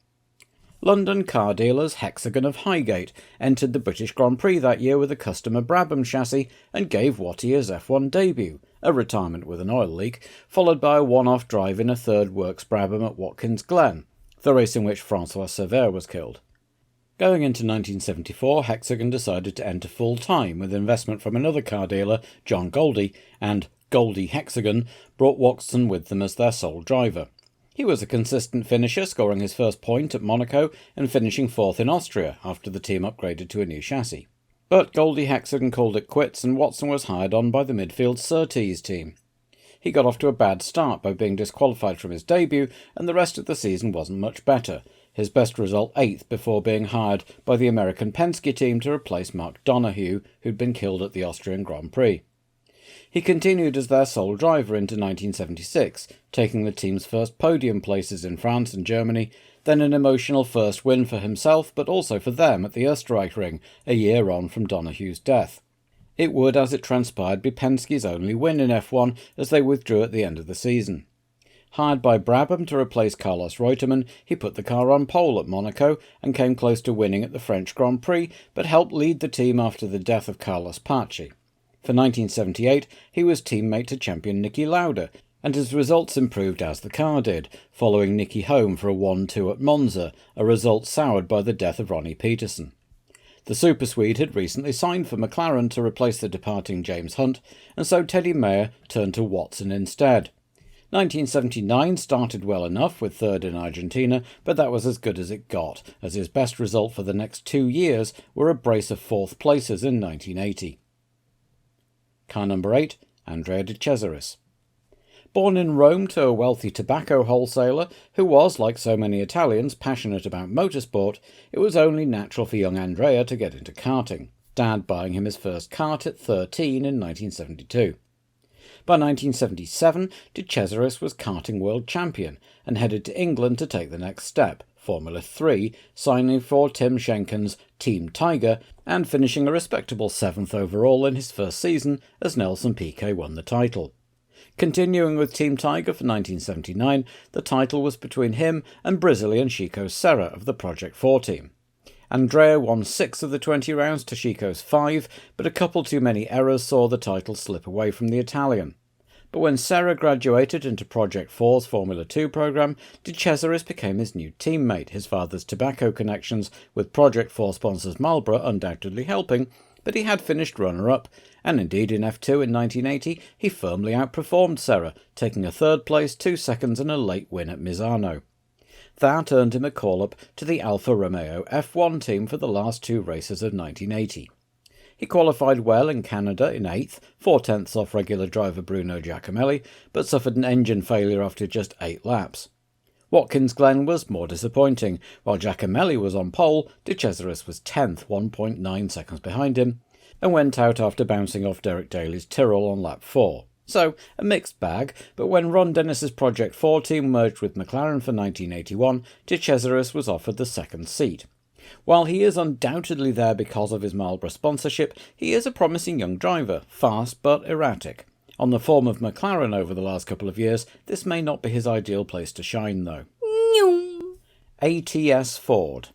London car dealers Hexagon of Highgate entered the British Grand Prix that year with a customer Brabham chassis and gave Watty his F1 debut, a retirement with an oil leak, followed by a one-off drive in a third Works Brabham at Watkins Glen, the race in which François Sévère was killed. Going into 1974, Hexagon decided to enter full-time with investment from another car dealer, John Goldie, and Goldie Hexagon brought Watson with them as their sole driver. He was a consistent finisher, scoring his first point at Monaco and finishing fourth in Austria after the team upgraded to a new chassis. But Goldie Hexagon called it quits and Watson was hired on by the midfield Surtees team. He got off to a bad start by being disqualified from his debut, and the rest of the season wasn't much better. His best result 8th before being hired by the American Penske team to replace Mark Donoghue, who'd been killed at the Austrian Grand Prix. He continued as their sole driver into 1976, taking the team's first podium places in France and Germany, then an emotional first win for himself but also for them at the Österreich-Ring, a year on from Donoghue's death. It would, as it transpired, be Penske's only win in F1 as they withdrew at the end of the season. Hired by Brabham to replace Carlos Reutemann, he put the car on pole at Monaco and came close to winning at the French Grand Prix, but helped lead the team after the death of Carlos Paci. For 1978, he was teammate to champion Niki Lauda, and his results improved as the car did, following Niki home for a 1-2 at Monza, a result soured by the death of Ronnie Peterson. The Super Swede had recently signed for McLaren to replace the departing James Hunt, and so Teddy Mayer turned to Watson instead. 1979 started well enough with third in Argentina, but that was as good as it got, as his best result for the next 2 years were a brace of fourth places in 1980. Car number 8, Andrea de Cesaris. Born in Rome to a wealthy tobacco wholesaler who was, like so many Italians, passionate about motorsport, it was only natural for young Andrea to get into karting, Dad buying him his first kart at 13 in 1972. By 1977, de Cesaris was karting world champion and headed to England to take the next step, Formula 3, signing for Tim Schenken's Team Tiger and finishing a respectable 7th overall in his first season as Nelson Piquet won the title. Continuing with Team Tiger for 1979, the title was between him and Brazilian Chico Serra of the Project 4 team. Andrea won 6 of the 20 rounds to Chico's 5, but a couple too many errors saw the title slip away from the Italian. But when Serra graduated into Project 4's Formula 2 programme, de Cesaris became his new teammate, his father's tobacco connections with Project 4 sponsors Marlboro undoubtedly helping, but he had finished runner-up, and indeed in F2 in 1980 he firmly outperformed Serra, taking a third place, 2 seconds and a late win at Misano. That earned him a call-up to the Alfa Romeo F1 team for the last 2 races of 1980. He qualified well in Canada in 8th, 4/10 off regular driver Bruno Giacomelli, but suffered an engine failure after just 8 laps. Watkins Glen was more disappointing. While Giacomelli was on pole, de Cesaris was 10th, 1.9 seconds behind him, and went out after bouncing off Derek Daly's Tyrrell on lap 4. So, a mixed bag, but when Ron Dennis's Project 4 team merged with McLaren for 1981, de Cesaris was offered the second seat. While he is undoubtedly there because of his Marlboro sponsorship, he is a promising young driver, fast but erratic. On the form of McLaren over the last couple of years, this may not be his ideal place to shine though. ATS-Ford.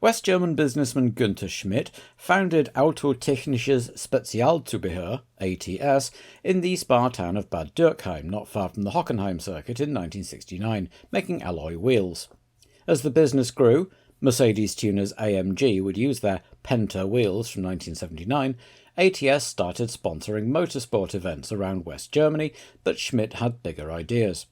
West German businessman Günther Schmidt founded Autotechnisches Spezialzubehör, ATS, in the Spa town of Bad Dürkheim, not far from the Hockenheim circuit in 1969, making alloy wheels. As the business grew, Mercedes tuners AMG would use their Penta wheels from 1979, ATS started sponsoring motorsport events around West Germany, but Schmidt had bigger ideas.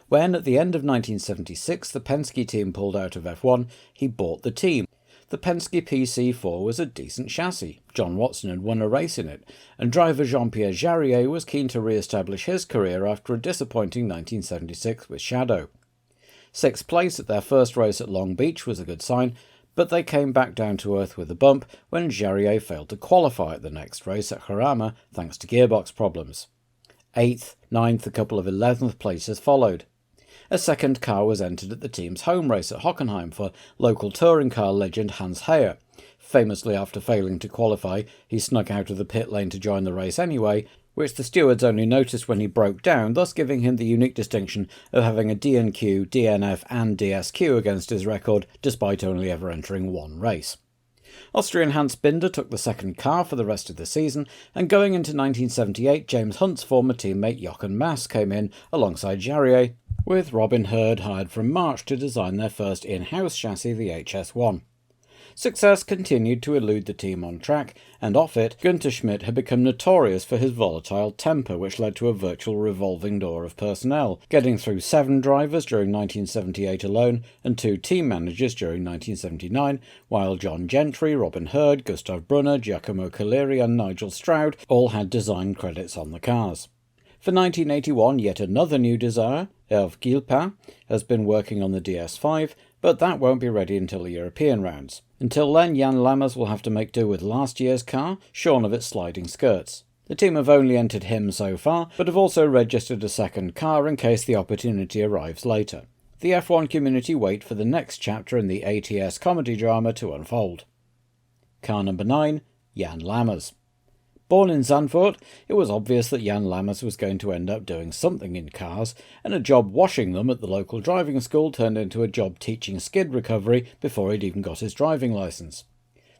When, at the end of 1976, the Penske team pulled out of F1, he bought the team. The Penske PC4 was a decent chassis. John Watson had won a race in it, and driver Jean-Pierre Jarier was keen to re-establish his career after a disappointing 1976 with Shadow. Sixth place at their first race at Long Beach was a good sign, but they came back down to earth with a bump when Jarier failed to qualify at the next race at Jarama thanks to gearbox problems. 8th, 9th, a couple of 11th places followed. A second car was entered at the team's home race at Hockenheim for local touring car legend Hans Heyer. Famously, after failing to qualify, he snuck out of the pit lane to join the race anyway, which the stewards only noticed when he broke down, thus giving him the unique distinction of having a DNQ, DNF and DSQ against his record, despite only ever entering one race. Austrian Hans Binder took the second car for the rest of the season, and going into 1978, James Hunt's former teammate Jochen Mass came in alongside Jarier, with Robin Herd hired from March to design their first in-house chassis, the HS1. Success continued to elude the team on track, and off it, Günther Schmidt had become notorious for his volatile temper, which led to a virtual revolving door of personnel, getting through 7 drivers during 1978 alone and 2 team managers during 1979, while John Gentry, Robin Herd, Gustav Brunner, Giacomo Caleri and Nigel Stroud all had design credits on the cars. For 1981, yet another new desire, Hervé Gilpin, has been working on the DS5, but that won't be ready until the European rounds. Until then, Jan Lammers will have to make do with last year's car, shorn of its sliding skirts. The team have only entered him so far, but have also registered a second car in case the opportunity arrives later. The F1 community wait for the next chapter in the ATS comedy drama to unfold. Car number 9, Jan Lammers. Born in Zandvoort, it was obvious that Jan Lammers was going to end up doing something in cars, and a job washing them at the local driving school turned into a job teaching skid recovery before he'd even got his driving licence.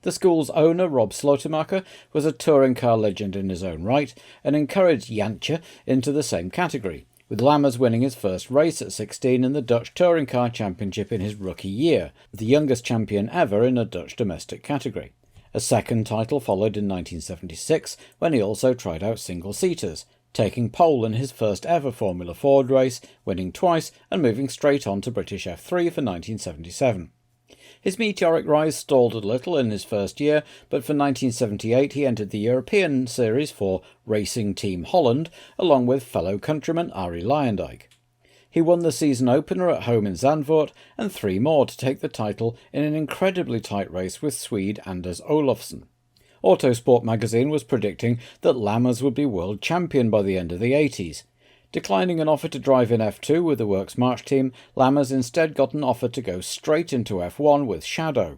The school's owner, Rob Slotemacher, was a touring car legend in his own right, and encouraged Jantje into the same category, with Lammers winning his first race at 16 in the Dutch Touring Car Championship in his rookie year, the youngest champion ever in a Dutch domestic category. A second title followed in 1976, when he also tried out single-seaters, taking pole in his first ever Formula Ford race, winning twice and moving straight on to British F3 for 1977. His meteoric rise stalled a little in his first year, but for 1978 he entered the European Series for Racing Team Holland, along with fellow countryman Arie Luyendyk. He won the season opener at home in Zandvoort and 3 more to take the title in an incredibly tight race with Swede Anders Olofsson. Autosport magazine was predicting that Lammers would be world champion by the end of the 80s. Declining an offer to drive in F2 with the Works March team, Lammers instead got an offer to go straight into F1 with Shadow.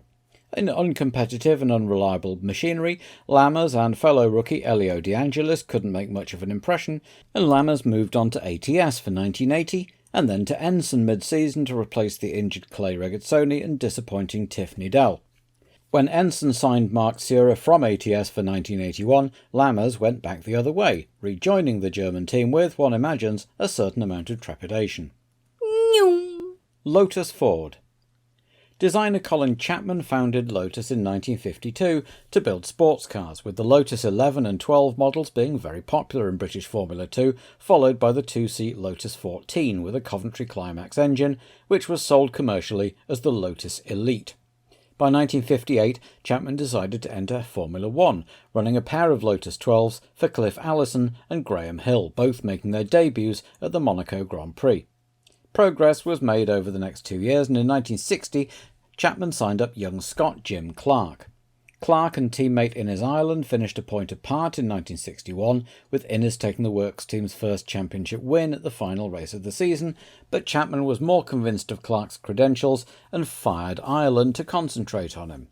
In uncompetitive and unreliable machinery, Lammers and fellow rookie Elio de Angelis couldn't make much of an impression, and Lammers moved on to ATS for 1980, and then to Ensign mid-season to replace the injured Clay Regazzoni and disappointing Tiff Needell. When Ensign signed Marc Surer from ATS for 1981, Lammers went back the other way, rejoining the German team with, one imagines, a certain amount of trepidation. Lotus-Ford. Designer Colin Chapman founded Lotus in 1952 to build sports cars, with the Lotus 11 and 12 models being very popular in British Formula 2, followed by the 2-seat Lotus 14 with a Coventry Climax engine, which was sold commercially as the Lotus Elite. By 1958, Chapman decided to enter Formula 1, running a pair of Lotus 12s for Cliff Allison and Graham Hill, both making their debuts at the Monaco Grand Prix. Progress was made over the next 2 years, and in 1960, Chapman signed up young Scot Jim Clark. Clark and teammate Innes Ireland finished a point apart in 1961, with Innes taking the works team's first championship win at the final race of the season, but Chapman was more convinced of Clark's credentials and fired Ireland to concentrate on him.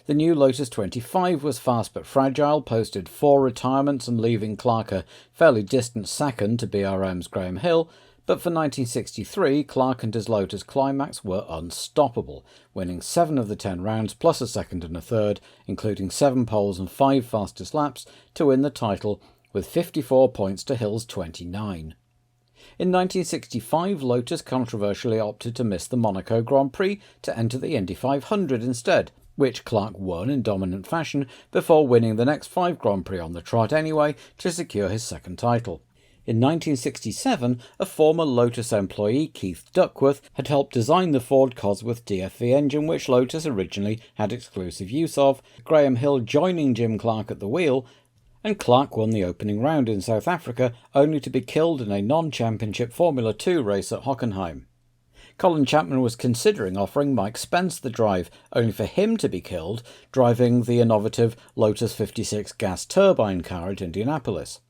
The new Lotus 25 was fast but fragile, posted 4 retirements and leaving Clark a fairly distant second to BRM's Graham Hill, but for 1963, Clark and his Lotus Climax were unstoppable, winning 7 of the 10 rounds plus a second and a third, including 7 poles and 5 fastest laps, to win the title with 54 points to Hill's 29. In 1965, Lotus controversially opted to miss the Monaco Grand Prix to enter the Indy 500 instead, which Clark won in dominant fashion before winning the next 5 Grand Prix on the trot anyway to secure his second title. In 1967, a former Lotus employee, Keith Duckworth, had helped design the Ford Cosworth DFV engine which Lotus originally had exclusive use of, Graham Hill joining Jim Clark at the wheel, and Clark won the opening round in South Africa, only to be killed in a non-championship Formula 2 race at Hockenheim. Colin Chapman was considering offering Mike Spence the drive, only for him to be killed, driving the innovative Lotus 56 gas turbine car at Indianapolis.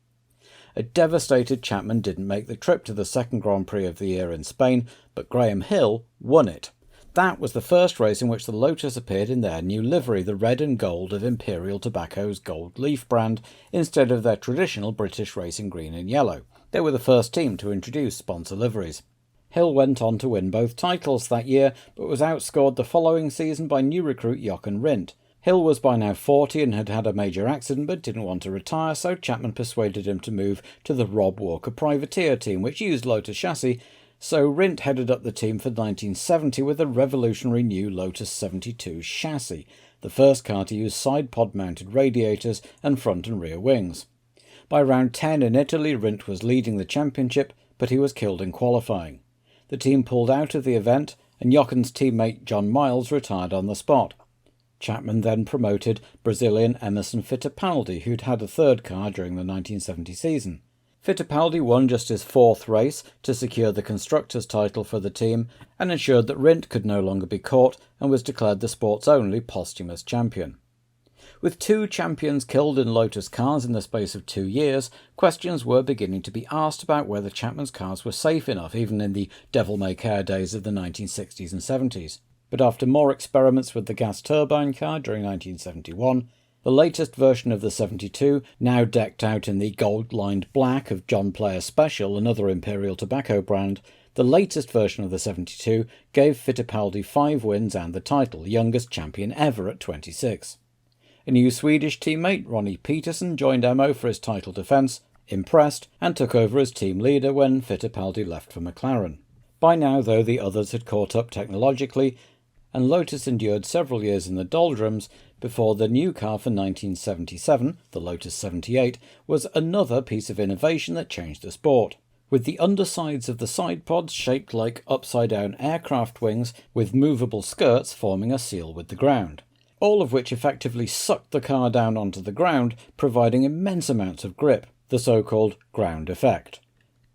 A devastated Chapman didn't make the trip to the second Grand Prix of the year in Spain, but Graham Hill won it. That was the first race in which the Lotus appeared in their new livery, the red and gold of Imperial Tobacco's Gold Leaf brand, instead of their traditional British racing green and yellow. They were the first team to introduce sponsor liveries. Hill went on to win both titles that year, but was outscored the following season by new recruit Jochen Rindt. Hill was by now 40 and had had a major accident but didn't want to retire, so Chapman persuaded him to move to the Rob Walker privateer team, which used Lotus chassis, so Rindt headed up the team for 1970 with a revolutionary new Lotus 72 chassis, the first car to use side pod-mounted radiators and front and rear wings. By round 10 in Italy, Rindt was leading the championship, but he was killed in qualifying. The team pulled out of the event, and Jochen's teammate John Miles retired on the spot. Chapman then promoted Brazilian Emerson Fittipaldi, who'd had a third car during the 1970 season. Fittipaldi won just his 4th race to secure the constructors' title for the team and ensured that Rindt could no longer be caught and was declared the sport's only posthumous champion. With 2 champions killed in Lotus cars in the space of 2 years, questions were beginning to be asked about whether Chapman's cars were safe enough even in the devil-may-care days of the 1960s and 70s. But after more experiments with the gas turbine car during 1971, the latest version of the 72, now decked out in the gold-lined black of John Player Special, another Imperial Tobacco brand, the latest version of the 72 gave Fittipaldi 5 wins and the title, youngest champion ever at 26. A new Swedish teammate, Ronnie Peterson, joined MO for his title defence, impressed, and took over as team leader when Fittipaldi left for McLaren. By now, though, the others had caught up technologically, and Lotus endured several years in the doldrums before the new car for 1977, the Lotus 78, was another piece of innovation that changed the sport. With the undersides of the side pods shaped like upside-down aircraft wings with movable skirts forming a seal with the ground, all of which effectively sucked the car down onto the ground, providing immense amounts of grip, the so-called ground effect.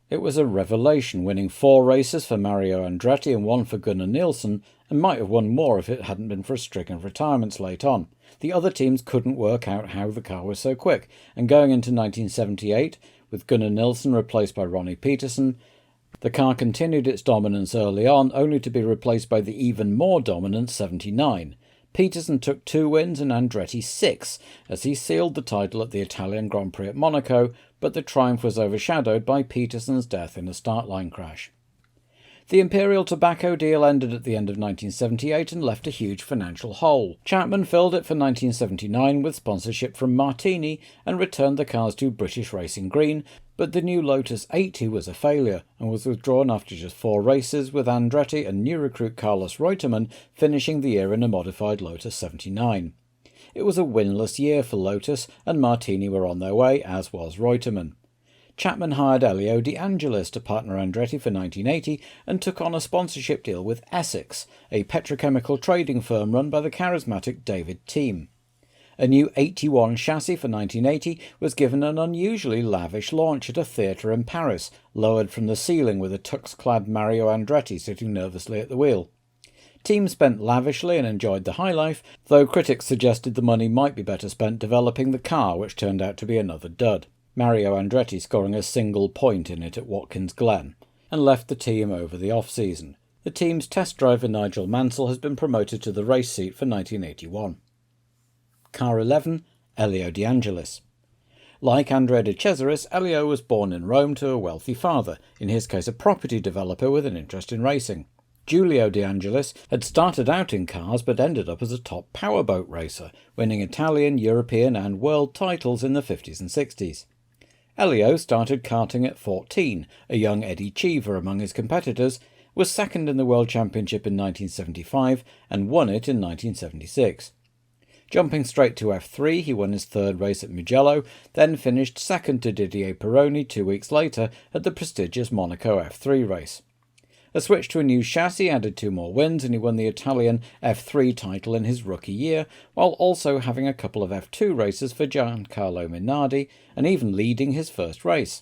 It was a revelation, winning 4 races for Mario Andretti and 1 for Gunnar Nielsen, and might have won more if it hadn't been for a string of retirements late on. The other teams couldn't work out how the car was so quick, and going into 1978, with Gunnar Nielsen replaced by Ronnie Peterson, the car continued its dominance early on, only to be replaced by the even more dominant 79. Peterson took 2 wins and Andretti 6, as he sealed the title at the Italian Grand Prix at Monaco, but the triumph was overshadowed by Peterson's death in a start line crash. The Imperial Tobacco deal ended at the end of 1978 and left a huge financial hole. Chapman filled it for 1979 with sponsorship from Martini and returned the cars to British Racing Green, but the new Lotus 80 was a failure and was withdrawn after just 4 races, with Andretti and new recruit Carlos Reutemann finishing the year in a modified Lotus 79. It was a winless year for Lotus, and Martini were on their way, as was Reutemann. Chapman hired Elio de Angelis to partner Andretti for 1980 and took on a sponsorship deal with Essex, a petrochemical trading firm run by the charismatic David Thiem. A new 81 chassis for 1980 was given an unusually lavish launch at a theatre in Paris, lowered from the ceiling with a tux-clad Mario Andretti sitting nervously at the wheel. Teams spent lavishly and enjoyed the high life, though critics suggested the money might be better spent developing the car, which turned out to be another dud, Mario Andretti scoring a single point in it at Watkins Glen, and left the team over the off-season. The team's test driver Nigel Mansell has been promoted to the race seat for 1981. Car 11, Elio de Angelis. Like Andrea de Cesaris, Elio was born in Rome to a wealthy father, in his case a property developer with an interest in racing. Giulio de Angelis had started out in cars but ended up as a top powerboat racer, winning Italian, European and world titles in the 50s and 60s. Elio started karting at 14, a young Eddie Cheever among his competitors, was second in the World Championship in 1975 and won it in 1976. Jumping straight to F3, he won his third race at Mugello, then finished second to Didier Pironi 2 weeks later at the prestigious Monaco F3 race. A switch to a new chassis added 2 more wins, and he won the Italian F3 title in his rookie year, while also having a couple of F2 races for Giancarlo Minardi, and even leading his first race.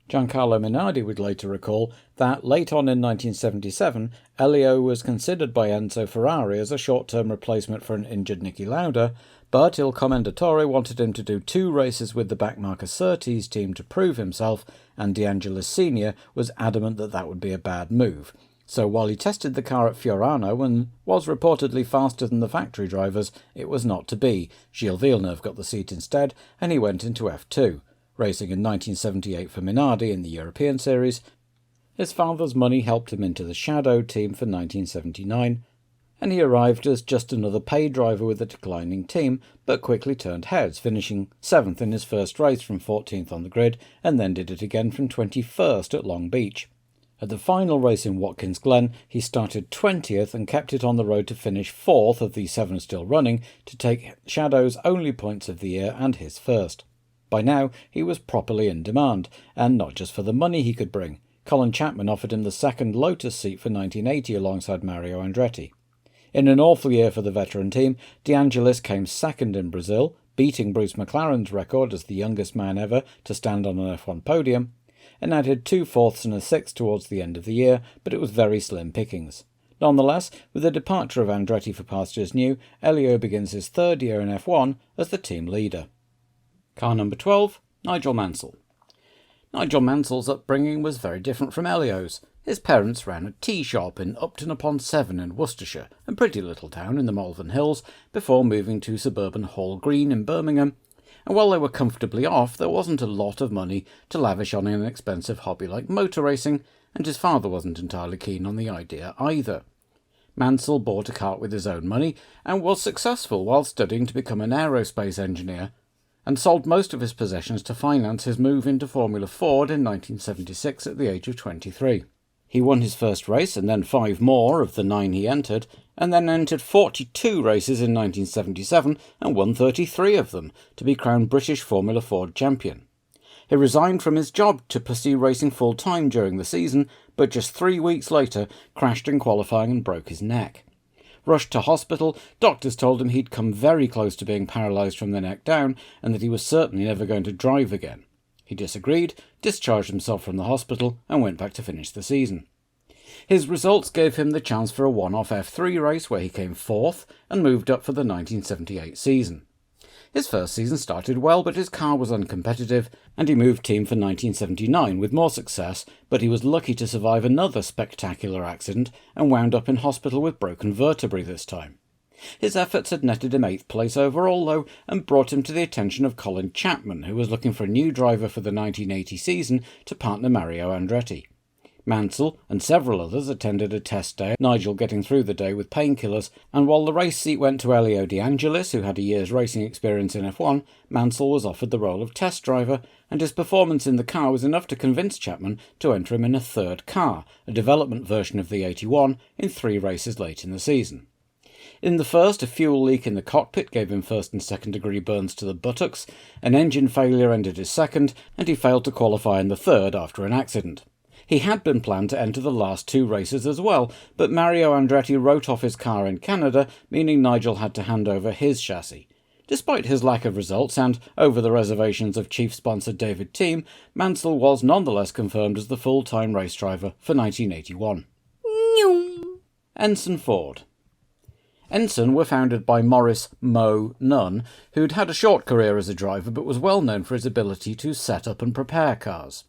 Giancarlo Minardi would later recall that late on in 1977, Elio was considered by Enzo Ferrari as a short-term replacement for an injured Niki Lauda, but Il Commendatore wanted him to do 2 races with the backmarker Surtees team to prove himself, and De Angelis Sr. was adamant that that would be a bad move. So while he tested the car at Fiorano and was reportedly faster than the factory drivers, it was not to be. Gilles Villeneuve got the seat instead, and he went into F2. Racing in 1978 for Minardi in the European Series. His father's money helped him into the Shadow team for 1979, and he arrived as just another pay driver with a declining team, but quickly turned heads, finishing 7th in his first race from 14th on the grid, and then did it again from 21st at Long Beach. At the final race in Watkins Glen, he started 20th and kept it on the road to finish 4th of the 7 still running, to take Shadow's only points of the year and his first. By now, he was properly in demand, and not just for the money he could bring. Colin Chapman offered him the second Lotus seat for 1980 alongside Mario Andretti. In an awful year for the veteran team, De Angelis came second in Brazil, beating Bruce McLaren's record as the youngest man ever to stand on an F1 podium, and added 2 fourths and a 6th towards the end of the year, but it was very slim pickings. Nonetheless, with the departure of Andretti for pastures new, Elio begins his third year in F1 as the team leader. Car number 12, Nigel Mansell. Nigel Mansell's upbringing was very different from Elio's. His parents ran a tea shop in Upton-upon-Severn in Worcestershire, a pretty little town in the Malvern Hills, before moving to suburban Hall Green in Birmingham, and while they were comfortably off, there wasn't a lot of money to lavish on an expensive hobby like motor racing, and his father wasn't entirely keen on the idea either. Mansell bought a kart with his own money, and was successful while studying to become an aerospace engineer, and sold most of his possessions to finance his move into Formula Ford in 1976 at the age of 23. He won his first race and then 5 more of the 9 he entered, and then entered 42 races in 1977 and won 33 of them to be crowned British Formula Ford champion. He resigned from his job to pursue racing full-time during the season, but just 3 weeks later crashed in qualifying and broke his neck. Rushed to hospital, doctors told him he'd come very close to being paralysed from the neck down and that he was certainly never going to drive again. He disagreed, discharged himself from the hospital and went back to finish the season. His results gave him the chance for a one-off F3 race where he came 4th and moved up for the 1978 season. His first season started well, but his car was uncompetitive, and he moved team for 1979 with more success, but he was lucky to survive another spectacular accident and wound up in hospital with broken vertebrae this time. His efforts had netted him 8th place overall, though, and brought him to the attention of Colin Chapman, who was looking for a new driver for the 1980 season to partner Mario Andretti. Mansell and several others attended a test day, Nigel getting through the day with painkillers, and while the race seat went to Elio de Angelis, who had a year's racing experience in F1, Mansell was offered the role of test driver, and his performance in the car was enough to convince Chapman to enter him in a third car, a development version of the 81, in 3 races late in the season. In the first, a fuel leak in the cockpit gave him first and second degree burns to the buttocks, an engine failure ended his second, and he failed to qualify in the third after an accident. He had been planned to enter the last 2 races as well, but Mario Andretti wrote off his car in Canada, meaning Nigel had to hand over his chassis. Despite his lack of results and over the reservations of chief sponsor David Team, Mansell was nonetheless confirmed as the full-time race driver for 1981. Ensign-Ford. Ensign were founded by Maurice "Mo" Nunn, who'd had a short career as a driver but was well known for his ability to set up and prepare cars.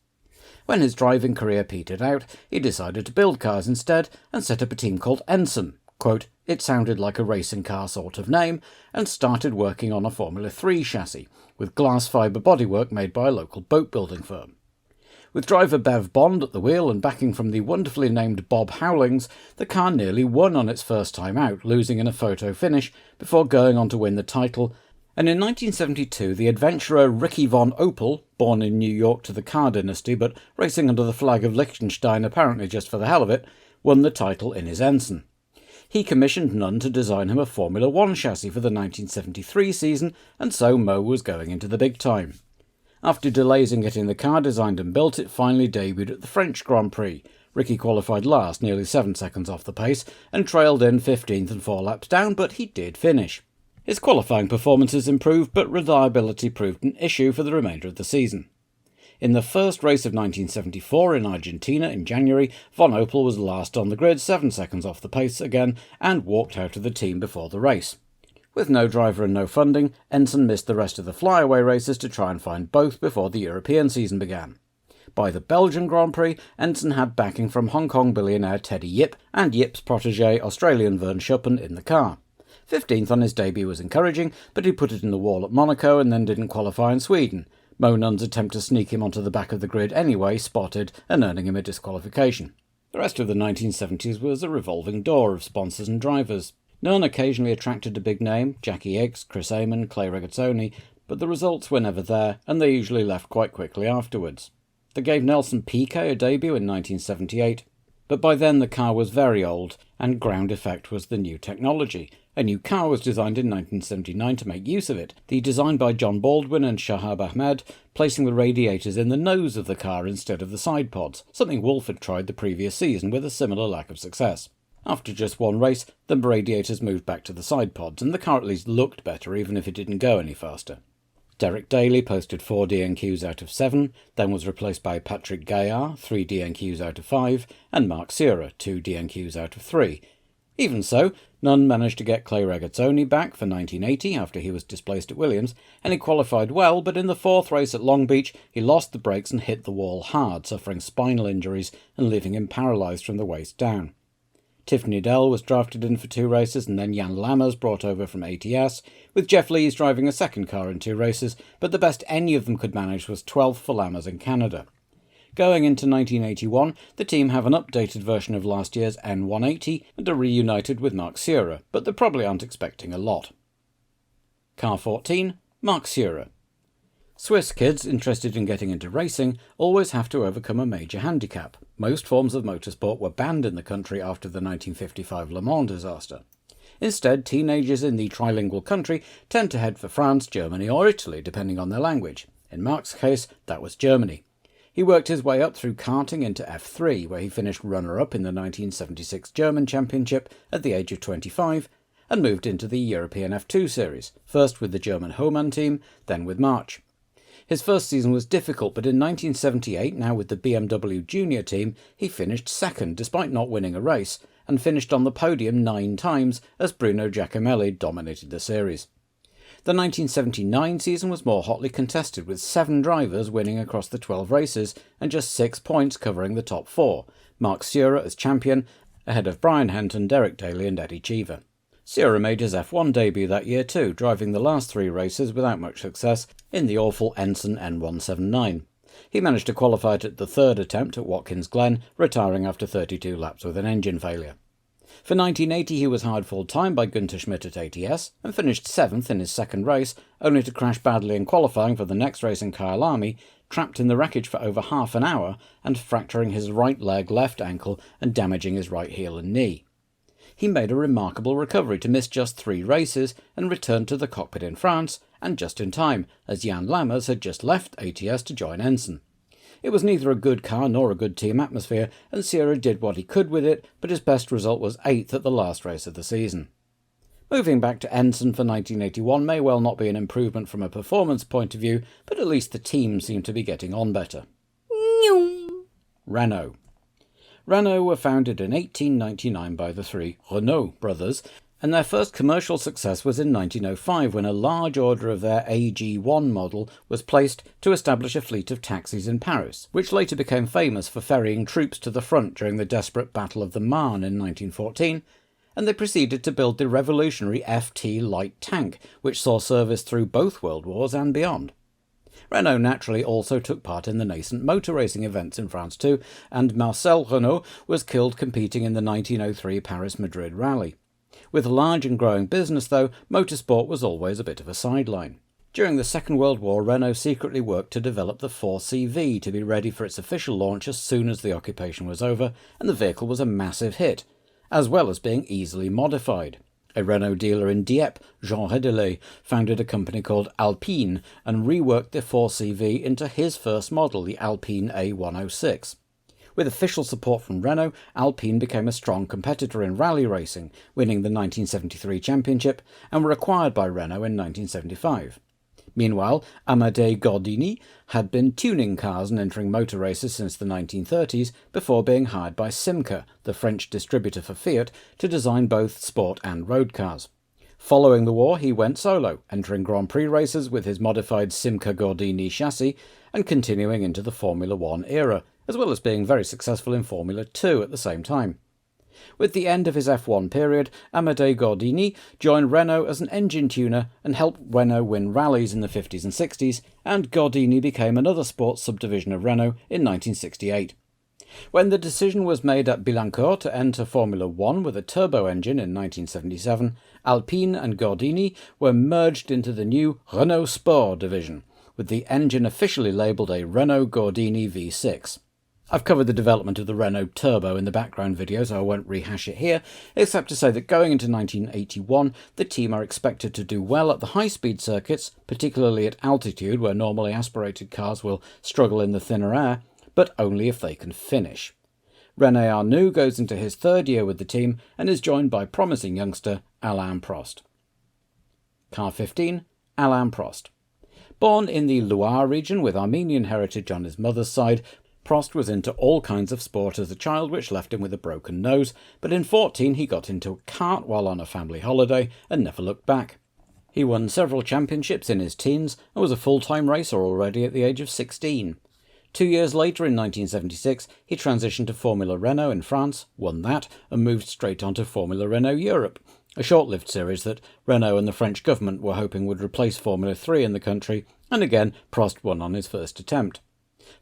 When his driving career petered out, he decided to build cars instead and set up a team called Ensign. Quote, "It sounded like a racing car sort of name," and started working on a Formula 3 chassis, with glass fibre bodywork made by a local boat building firm. With driver Bev Bond at the wheel and backing from the wonderfully named Bob Howlings, the car nearly won on its first time out, losing in a photo finish before going on to win the title. And in 1972, the adventurer Ricky von Opel, born in New York to the car dynasty but racing under the flag of Liechtenstein apparently just for the hell of it, won the title in his Ensign. He commissioned Nunn to design him a Formula 1 chassis for the 1973 season, and so Mo was going into the big time. After delays in getting the car designed and built, it finally debuted at the French Grand Prix. Ricky qualified last, nearly 7 seconds off the pace, and trailed in 15th and 4 laps down, but he did finish. His qualifying performances improved, but reliability proved an issue for the remainder of the season. In the first race of 1974 in Argentina in January, von Opel was last on the grid, 7 seconds off the pace again, and walked out of the team before the race. With no driver and no funding, Ensign missed the rest of the flyaway races to try and find both before the European season began. By the Belgian Grand Prix, Ensign had backing from Hong Kong billionaire Teddy Yip and Yip's protégé Australian Vern Schuppen in the car. 15th on his debut was encouraging, but he put it in the wall at Monaco and then didn't qualify in Sweden. Mo Nunn's attempt to sneak him onto the back of the grid anyway spotted and earning him a disqualification. The rest of the 1970s was a revolving door of sponsors and drivers. Nunn occasionally attracted a big name, Jackie Hicks, Chris Amon, Clay Regazzoni, but the results were never there, and they usually left quite quickly afterwards. They gave Nelson Piquet a debut in 1978, but by then the car was very old, and ground effect was the new technology. A new car was designed in 1979 to make use of it, the design by John Baldwin and Shahab Ahmed, placing the radiators in the nose of the car instead of the side pods, something Wolf had tried the previous season with a similar lack of success. After just one race, the radiators moved back to the side pods, and the car at least looked better even if it didn't go any faster. Derek Daly posted 4 DNQs out of 7, then was replaced by Patrick Gaillard, 3 DNQs out of 5, and Marc Surer, 2 DNQs out of 3. Even so, Nunn managed to get Clay Regazzoni back for 1980 after he was displaced at Williams, and he qualified well, but in the 4th race at Long Beach he lost the brakes and hit the wall hard, suffering spinal injuries and leaving him paralysed from the waist down. Tiffany Dell was drafted in for 2 races, and then Jan Lammers brought over from ATS, with Jeff Lees driving a second car in 2 races, but the best any of them could manage was 12th for Lammers in Canada. Going into 1981, the team have an updated version of last year's N180 and are reunited with Marc Surer, but they probably aren't expecting a lot. Car 14, Marc Surer. Swiss kids interested in getting into racing always have to overcome a major handicap. Most forms of motorsport were banned in the country after the 1955 Le Mans disaster. Instead, teenagers in the trilingual country tend to head for France, Germany or Italy, depending on their language. In Marc's case, that was Germany. He worked his way up through karting into F3, where he finished runner-up in the 1976 German Championship at the age of 25, and moved into the European F2 series, first with the German Hohmann team, then with March. His first season was difficult, but in 1978, now with the BMW Junior team, he finished second despite not winning a race, and finished on the podium 9 times as Bruno Giacomelli dominated the series. The 1979 season was more hotly contested, with 7 drivers winning across the 12 races and just 6 points covering the top 4, Marc Surer as champion, ahead of Brian Henton, Derek Daly and Eddie Cheever. Surer made his F1 debut that year too, driving the last 3 races without much success in the awful Ensign N179. He managed to qualify it at the 3rd attempt at Watkins Glen, retiring after 32 laps with an engine failure. For 1980 he was hired full-time by Günther Schmidt at ATS and finished 7th in his second race, only to crash badly in qualifying for the next race in Kyalami, trapped in the wreckage for over half an hour and fracturing his right leg, left ankle and damaging his right heel and knee. He made a remarkable recovery to miss just 3 races and returned to the cockpit in France, and just in time, as Jan Lammers had just left ATS to join Ensign. It was neither a good car nor a good team atmosphere, and Surer did what he could with it, but his best result was 8th at the last race of the season. Moving back to Ensign for 1981 may well not be an improvement from a performance point of view, but at least the team seemed to be getting on better. Renault. Renault were founded in 1899 by the 3 Renault brothers, And their first commercial success was in 1905 when a large order of their AG1 model was placed to establish a fleet of taxis in Paris, which later became famous for ferrying troops to the front during the desperate Battle of the Marne in 1914, and they proceeded to build the revolutionary FT light tank, which saw service through both world wars and beyond. Renault naturally also took part in the nascent motor racing events in France too, and Marcel Renault was killed competing in the 1903 Paris-Madrid rally. With large and growing business, though, motorsport was always a bit of a sideline. During the Second World War, Renault secretly worked to develop the 4CV to be ready for its official launch as soon as the occupation was over, and the vehicle was a massive hit, as well as being easily modified. A Renault dealer in Dieppe, Jean Redelet, founded a company called Alpine and reworked the 4CV into his first model, the Alpine A106. With official support from Renault, Alpine became a strong competitor in rally racing, winning the 1973 championship, and were acquired by Renault in 1975. Meanwhile, Amadei Gordini had been tuning cars and entering motor races since the 1930s before being hired by Simca, the French distributor for Fiat, to design both sport and road cars. Following the war, he went solo, entering Grand Prix races with his modified Simca Gordini chassis and continuing into the Formula One era, as well as being very successful in Formula 2 at the same time. With the end of his F1 period, Amadei Gordini joined Renault as an engine tuner and helped Renault win rallies in the 50s and 60s, and Gordini became another sports subdivision of Renault in 1968. When the decision was made at Billancourt to enter Formula 1 with a turbo engine in 1977, Alpine and Gordini were merged into the new Renault Sport division, with the engine officially labelled a Renault Gordini V6. I've covered the development of the Renault Turbo in the background video, so I won't rehash it here, except to say that going into 1981, the team are expected to do well at the high-speed circuits, particularly at altitude where normally aspirated cars will struggle in the thinner air, but only if they can finish. René Arnoux goes into his third year with the team and is joined by promising youngster Alain Prost. Car 15, Alain Prost. Born in the Loire region with Armenian heritage on his mother's side, Prost was into all kinds of sport as a child, which left him with a broken nose, but in 14 he got into a kart while on a family holiday and never looked back. He won several championships in his teens and was a full-time racer already at the age of 16. 2 years later, in 1976, he transitioned to Formula Renault in France, won that, and moved straight on to Formula Renault Europe, a short-lived series that Renault and the French government were hoping would replace Formula 3 in the country, and again Prost won on his first attempt.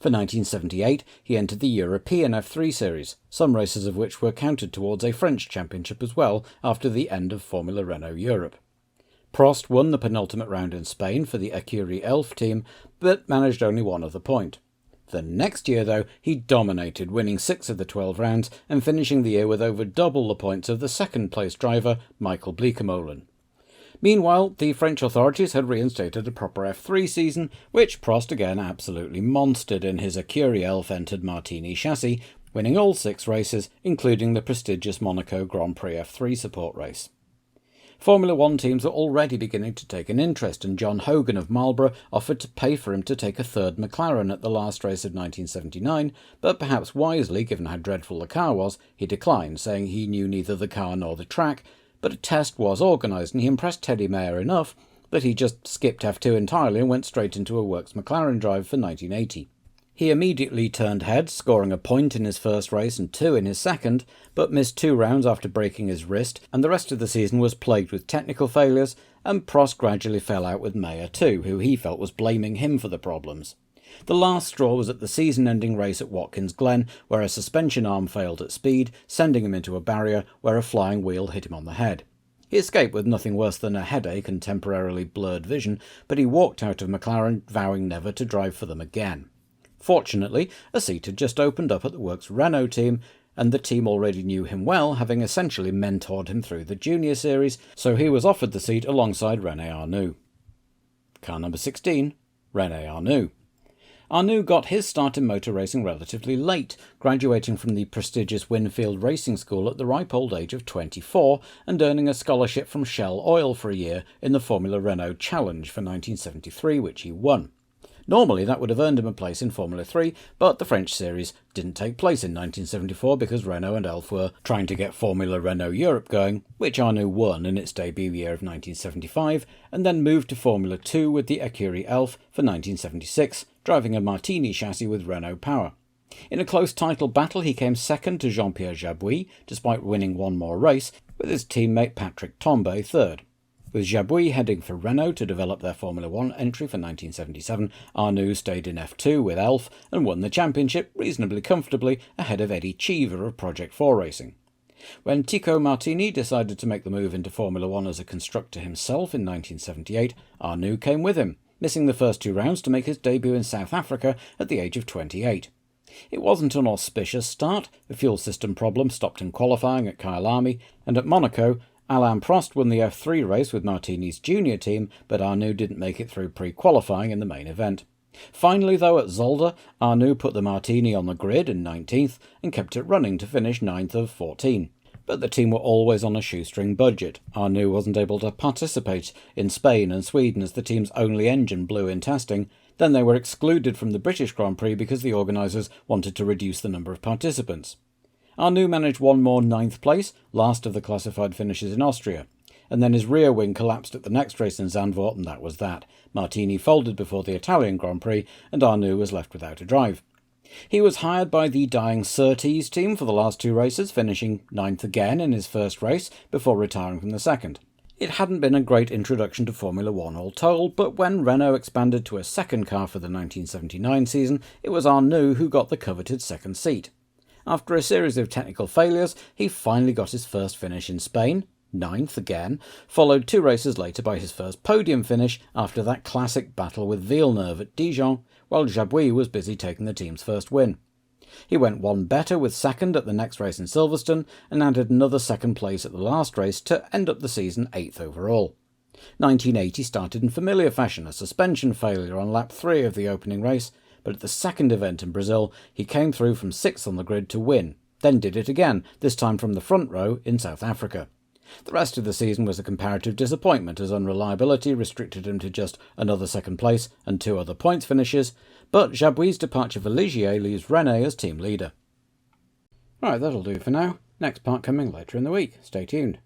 For 1978, he entered the European F3 series, some races of which were counted towards a French championship as well after the end of Formula Renault Europe. Prost won the penultimate round in Spain for the Écurie Elf team, but managed only one other point. The next year, though, he dominated, winning 6 of the 12 rounds and finishing the year with over double the points of the second-place driver, Michael Bleekemolen. Meanwhile, the French authorities had reinstated a proper F3 season, which Prost again absolutely monstered in his Écurie Elf-entered Martini chassis, winning all 6 races, including the prestigious Monaco Grand Prix F3 support race. Formula One teams were already beginning to take an interest, and John Hogan of Marlborough offered to pay for him to take a third McLaren at the last race of 1979, but perhaps wisely, given how dreadful the car was, he declined, saying he knew neither the car nor the track, but a test was organised and he impressed Teddy Mayer enough that he just skipped F2 entirely and went straight into a Works McLaren drive for 1980. He immediately turned heads, scoring a point in his first race and 2 in his second, but missed 2 rounds after breaking his wrist, and the rest of the season was plagued with technical failures, and Prost gradually fell out with Mayer too, who he felt was blaming him for the problems. The last straw was at the season-ending race at Watkins Glen, where a suspension arm failed at speed, sending him into a barrier where a flying wheel hit him on the head. He escaped with nothing worse than a headache and temporarily blurred vision, but he walked out of McLaren, vowing never to drive for them again. Fortunately, a seat had just opened up at the Works Renault team, and the team already knew him well, having essentially mentored him through the junior series, so he was offered the seat alongside René Arnoux. Car number 16, René Arnoux. Arnoux got his start in motor racing relatively late, graduating from the prestigious Winfield Racing School at the ripe old age of 24 and earning a scholarship from Shell Oil for a year in the Formula Renault Challenge for 1973, which he won. Normally that would have earned him a place in Formula 3, but the French series didn't take place in 1974 because Renault and Elf were trying to get Formula Renault Europe going, which Arnoux won in its debut year of 1975, and then moved to Formula 2 with the Écurie Elf for 1976, driving a Martini chassis with Renault power. In a close title battle he came second to Jean-Pierre Jabouille, despite winning one more race, with his teammate Patrick Tambay third. With Jabouille heading for Renault to develop their Formula 1 entry for 1977, Arnoux stayed in F2 with Elf and won the championship reasonably comfortably ahead of Eddie Cheever of Project 4 Racing. When Tico Martini decided to make the move into Formula 1 as a constructor himself in 1978, Arnoux came with him, missing the first 2 rounds to make his debut in South Africa at the age of 28. It wasn't an auspicious start. A fuel system problem stopped him qualifying at Kyalami, and at Monaco, Alain Prost won the F3 race with Martini's junior team, but Arnoux didn't make it through pre-qualifying in the main event. Finally, though, at Zolder, Arnoux put the Martini on the grid in 19th and kept it running to finish 9th of 14. But the team were always on a shoestring budget. Arnoux wasn't able to participate in Spain and Sweden as the team's only engine blew in testing. Then they were excluded from the British Grand Prix because the organisers wanted to reduce the number of participants. Arnoux managed one more 9th place, last of the classified finishes in Austria, and then his rear wing collapsed at the next race in Zandvoort, and that was that. Martini folded before the Italian Grand Prix, and Arnoux was left without a drive. He was hired by the dying Surtees team for the last 2 races, finishing 9th again in his first race before retiring from the second. It hadn't been a great introduction to Formula 1 all told, but when Renault expanded to a second car for the 1979 season, it was Arnoux who got the coveted second seat. After a series of technical failures, he finally got his first finish in Spain, 9th again, followed 2 races later by his first podium finish after that classic battle with Villeneuve at Dijon, while Jabouille was busy taking the team's first win. He went one better with second at the next race in Silverstone and added another second place at the last race to end up the season 8th overall. 1980 started in familiar fashion, a suspension failure on lap 3 of the opening race, but at the second event in Brazil he came through from 6th on the grid to win, then did it again, this time from the front row in South Africa. The rest of the season was a comparative disappointment as unreliability restricted him to just another second place and 2 other points finishes, but Jabouille's departure for Ligier leaves René as team leader. Right, that'll do for now. Next part coming later in the week. Stay tuned.